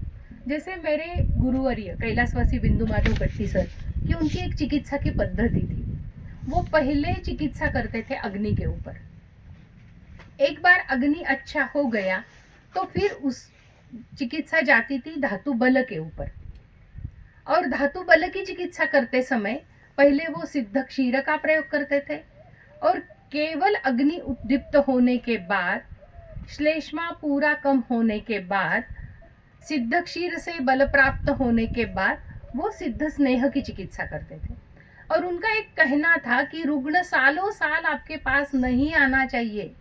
जैसे मेरे गुरुवर्य कैलाशवासी बिंदु माधव गट्टी सर की, उनकी एक चिकित्सा की पद्धति थी। वो पहले चिकित्सा करते थे अग्नि के ऊपर। एक बार अग्नि अच्छा हो गया तो फिर उस चिकित्सा जाती थी धातु बल के ऊपर, और धातु बल की चिकित्सा करते समय पहले वो सिद्ध क्षीर का प्रयोग करते थे, और केवल अग्नि उद्दीप्त होने के बाद, श्लेष्मा पूरा कम होने के बाद, सिद्ध क्षीर से बल प्राप्त होने के बाद वो सिद्ध स्नेह की चिकित्सा करते थे। और उनका एक कहना था कि रुग्ण सालों साल आपके पास नहीं आना चाहिए।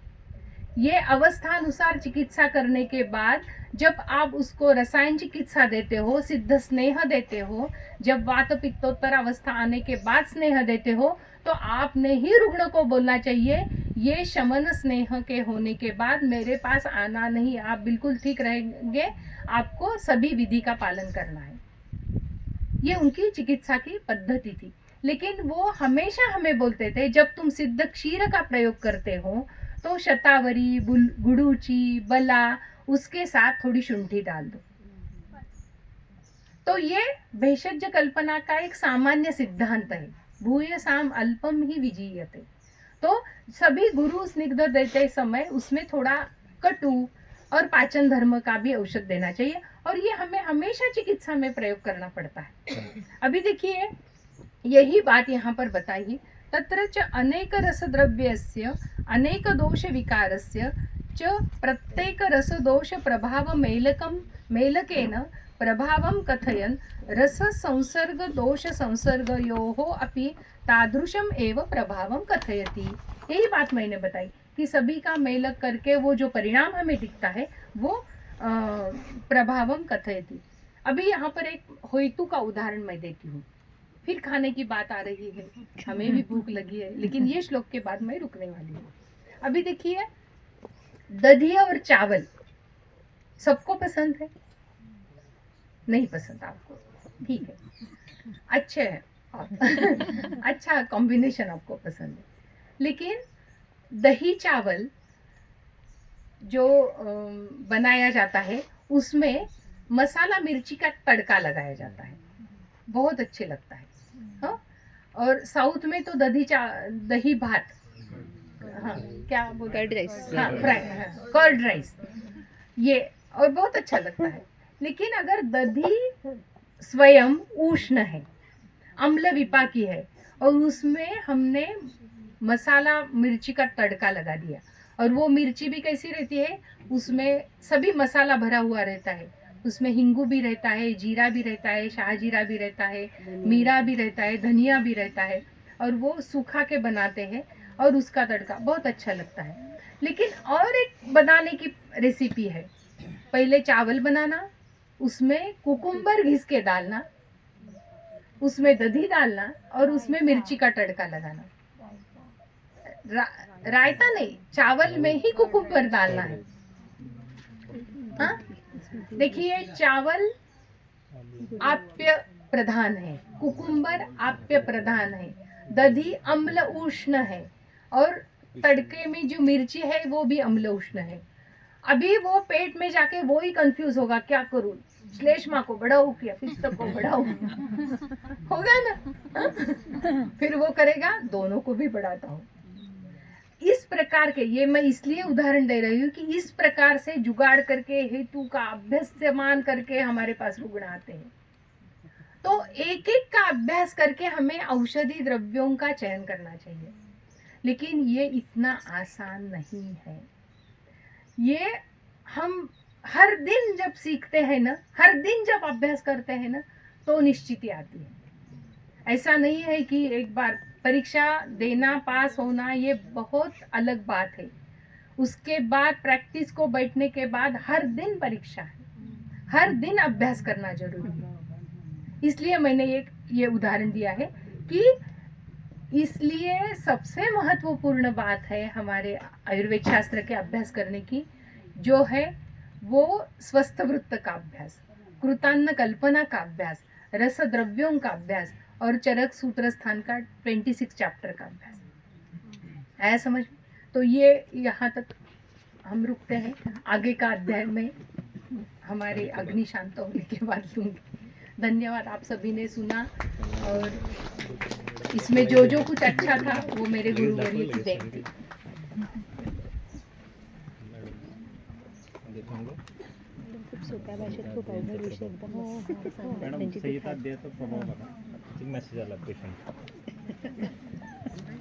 ये अवस्थानुसार चिकित्सा करने के बाद जब आप उसको रसायन चिकित्सा देते हो, सिद्ध स्नेह देते हो, जब वात पित्तोत्तर अवस्था आने के बाद स्नेह देते हो, तो आपने ही रुग्ण को बोलना चाहिए, ये शमन स्नेह के होने के बाद मेरे पास आना नहीं, आप बिल्कुल ठीक रहेंगे, आपको सभी विधि का पालन करना है। ये उनकी चिकित्सा की पद्धति थी। लेकिन वो हमेशा हमें बोलते थे, जब तुम सिद्ध क्षीर का प्रयोग करते हो तो शतावरी, गुडूची, बला, उसके साथ थोड़ी शुंठी डाल दो। तो ये भेषज कल्पना का एक सामान्य सिद्धांत है, भूयसाम अल्पम ही विजीयते। तो सभी गुरु स्निग्ध देते समय उसमें थोड़ा कटु और पाचन धर्म का भी औषध देना चाहिए, और ये हमें हमेशा चिकित्सा में प्रयोग करना पड़ता है। अभी देखिए यही बात यहाँ पर बताई, तत्र च अनेक रसद्रव्यस्य अनेक दोष विकारस्य च प्रत्येक रसदोष प्रभाव मेलकेन प्रभावं कथयन् रस संसर्ग दोष संसर्गयोः अपि तादृशम एव प्रभावं कथयति। यही बात मैंने बताई कि सभी का मेलक करके वो जो परिणाम हमें दिखता है वो प्रभावम कथयति। अभी यहाँ पर एक हेतु का उदाहरण मैं देती हूँ, फिर खाने की बात आ रही है, हमें भी भूख लगी है, लेकिन ये श्लोक के बाद मैं रुकने वाली हूँ। अभी देखिए दही और चावल सबको पसंद है, नहीं पसंद आपको, ठीक है, अच्छे है अच्छा कॉम्बिनेशन आपको पसंद है, लेकिन दही चावल जो बनाया जाता है उसमें मसाला मिर्ची का तड़का लगाया जाता है, बहुत अच्छे लगता है। हाँ, और साउथ में तो दही भात, हाँ क्या बोलते हैं, कर्ड राइस, हाँ फ्राई, हाँ कर्ड राइस, ये और बहुत अच्छा लगता है। लेकिन अगर दही स्वयं उष्ण है, अम्ल विपाकी है, और उसमें हमने मसाला मिर्ची का तड़का लगा दिया, और वो मिर्ची भी कैसी रहती है, उसमें सभी मसाला भरा हुआ रहता है, उसमें हिंगू भी रहता है, जीरा भी रहता है, शाहजीरा भी रहता है, मीरा भी रहता है, धनिया भी रहता है, और वो सूखा के बनाते हैं और उसका तड़का बहुत अच्छा लगता है। लेकिन और एक बनाने की रेसिपी है, पहले चावल बनाना, उसमें कुकुम्बर घिस के डालना, उसमें दही डालना और उसमें मिर्ची का तड़का लगाना। रायता नहीं, चावल में ही कुकुम्बर डालना है। हाँ देखिए, चावल आप्य प्रधान है, कुकुम्बर आप्य प्रधान है, दही अम्ल उष्ण है, और तड़के में जो मिर्ची है वो भी अम्ल उष्ण है। अभी वो पेट में जाके वो ही कंफ्यूज होगा, क्या करूं, श्लेष्मा को बढ़ाऊं या पित्त को बढ़ाऊं होगा ना फिर वो करेगा दोनों को भी बढ़ाता हूं। इस प्रकार के, ये मैं इसलिए उदाहरण दे रही हूँ कि इस प्रकार से जुगाड़ करके हेतु का अभ्यस्यमान करके हमारे पास रुग्ण आते हैं। तो एक एक का अभ्यास करके हमें औषधि द्रव्यों का चयन करना चाहिए, लेकिन ये इतना आसान नहीं है। ये हम हर दिन जब सीखते हैं ना, हर दिन जब अभ्यास करते हैं ना, तो निश्चिती आती है। ऐसा नहीं है कि एक बार परीक्षा देना, पास होना ये बहुत अलग बात है, उसके बाद प्रैक्टिस को बैठने के बाद हर दिन परीक्षा है, हर दिन अभ्यास करना जरूरी है। इसलिए मैंने ये उदाहरण दिया है कि इसलिए सबसे महत्वपूर्ण बात है हमारे आयुर्वेद शास्त्र के अभ्यास करने की, जो है वो स्वस्थ वृत्त का अभ्यास, कृतान्न कल्पना का अभ्यास, रस द्रव्यों का अभ्यास और चरक सूत्र स्थान का 26 चैप्टर का अभ्यास। आया समझ? तो ये यहाँ तक हम रुकते हैं, आगे का अध्याय में हमारे अग्नि शांत होने के बाद दूंगी। धन्यवाद, आप सभी ने सुना, और इसमें जो जो कुछ अच्छा था वो मेरे गुरुवर्य की देन थी। खूप सोप्या भाषेत खूप अवघड विषय एकदम मॅडम संहिता अध्यायाचा प्रभाव बघा, एक मेसेज आला पेशंट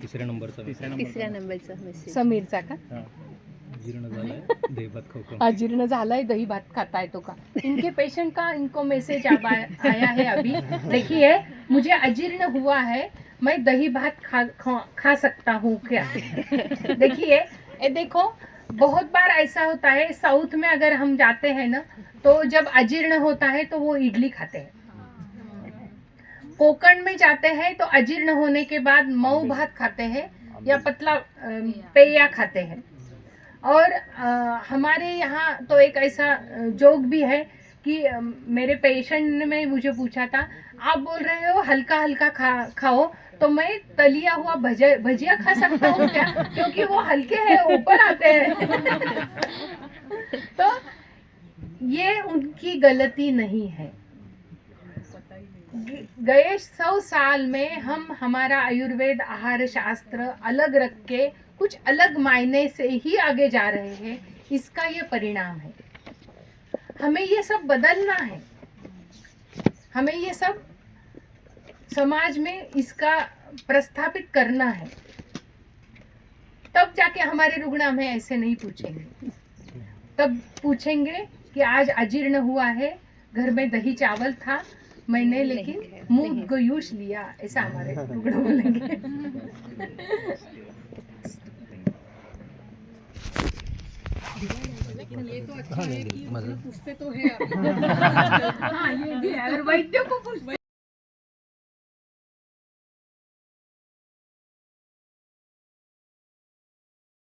तिसऱ्या नंबरचा मेसेज समीरचा का जीर्ण झालाय, दही भात खाऊ, अजीर्ण झालाय, दही भात खाता है तो का, इनके पेशेंट का इनको मैसेज आया है अभी। देखिए, मुझे अजीर्ण हुआ है, मैं दही भात खा सकता हूँ क्या? देखिए, ये देखो, बहुत बार ऐसा होता है, साउथ में अगर हम जाते हैं ना, तो जब अजीर्ण होता है तो वो इडली खाते हैं। कोकण में जाते हैं तो अजीर्ण होने के बाद मऊ भात खाते हैं या पतला पेया खाते हैं। और हमारे यहाँ तो एक ऐसा जोक भी है कि मेरे पेशेंट ने मुझे पूछा था, आप बोल रहे हो हल्का हल्का खाओ, तो मैं तलिया हुआ भजिया खा सकता हूँ क्या? क्योंकि वो हल्के हैं, ऊपर आते हैं तो ये उनकी गलती नहीं है। गए 100 साल में हम हमारा आयुर्वेद आहार शास्त्र अलग रख के कुछ अलग मायने से ही आगे जा रहे हैं, इसका ये परिणाम है। हमें ये सब बदलना है, हमें ये सब समाज में इसका प्रस्थापित करना है, तब जाके हमारे रुग्ण हमें ऐसे नहीं पूछेंगे। तब पूछेंगे कि आज अजीर्ण हुआ है, घर में दही चावल था, मैंने लेकिन मूंग गयूश लिया, ऐसा हमारे रुग्ण बोलेंगे। हाँ, नहीं, पूछते तो है हाँ, ये भी है, अगर वैद्य को पूछ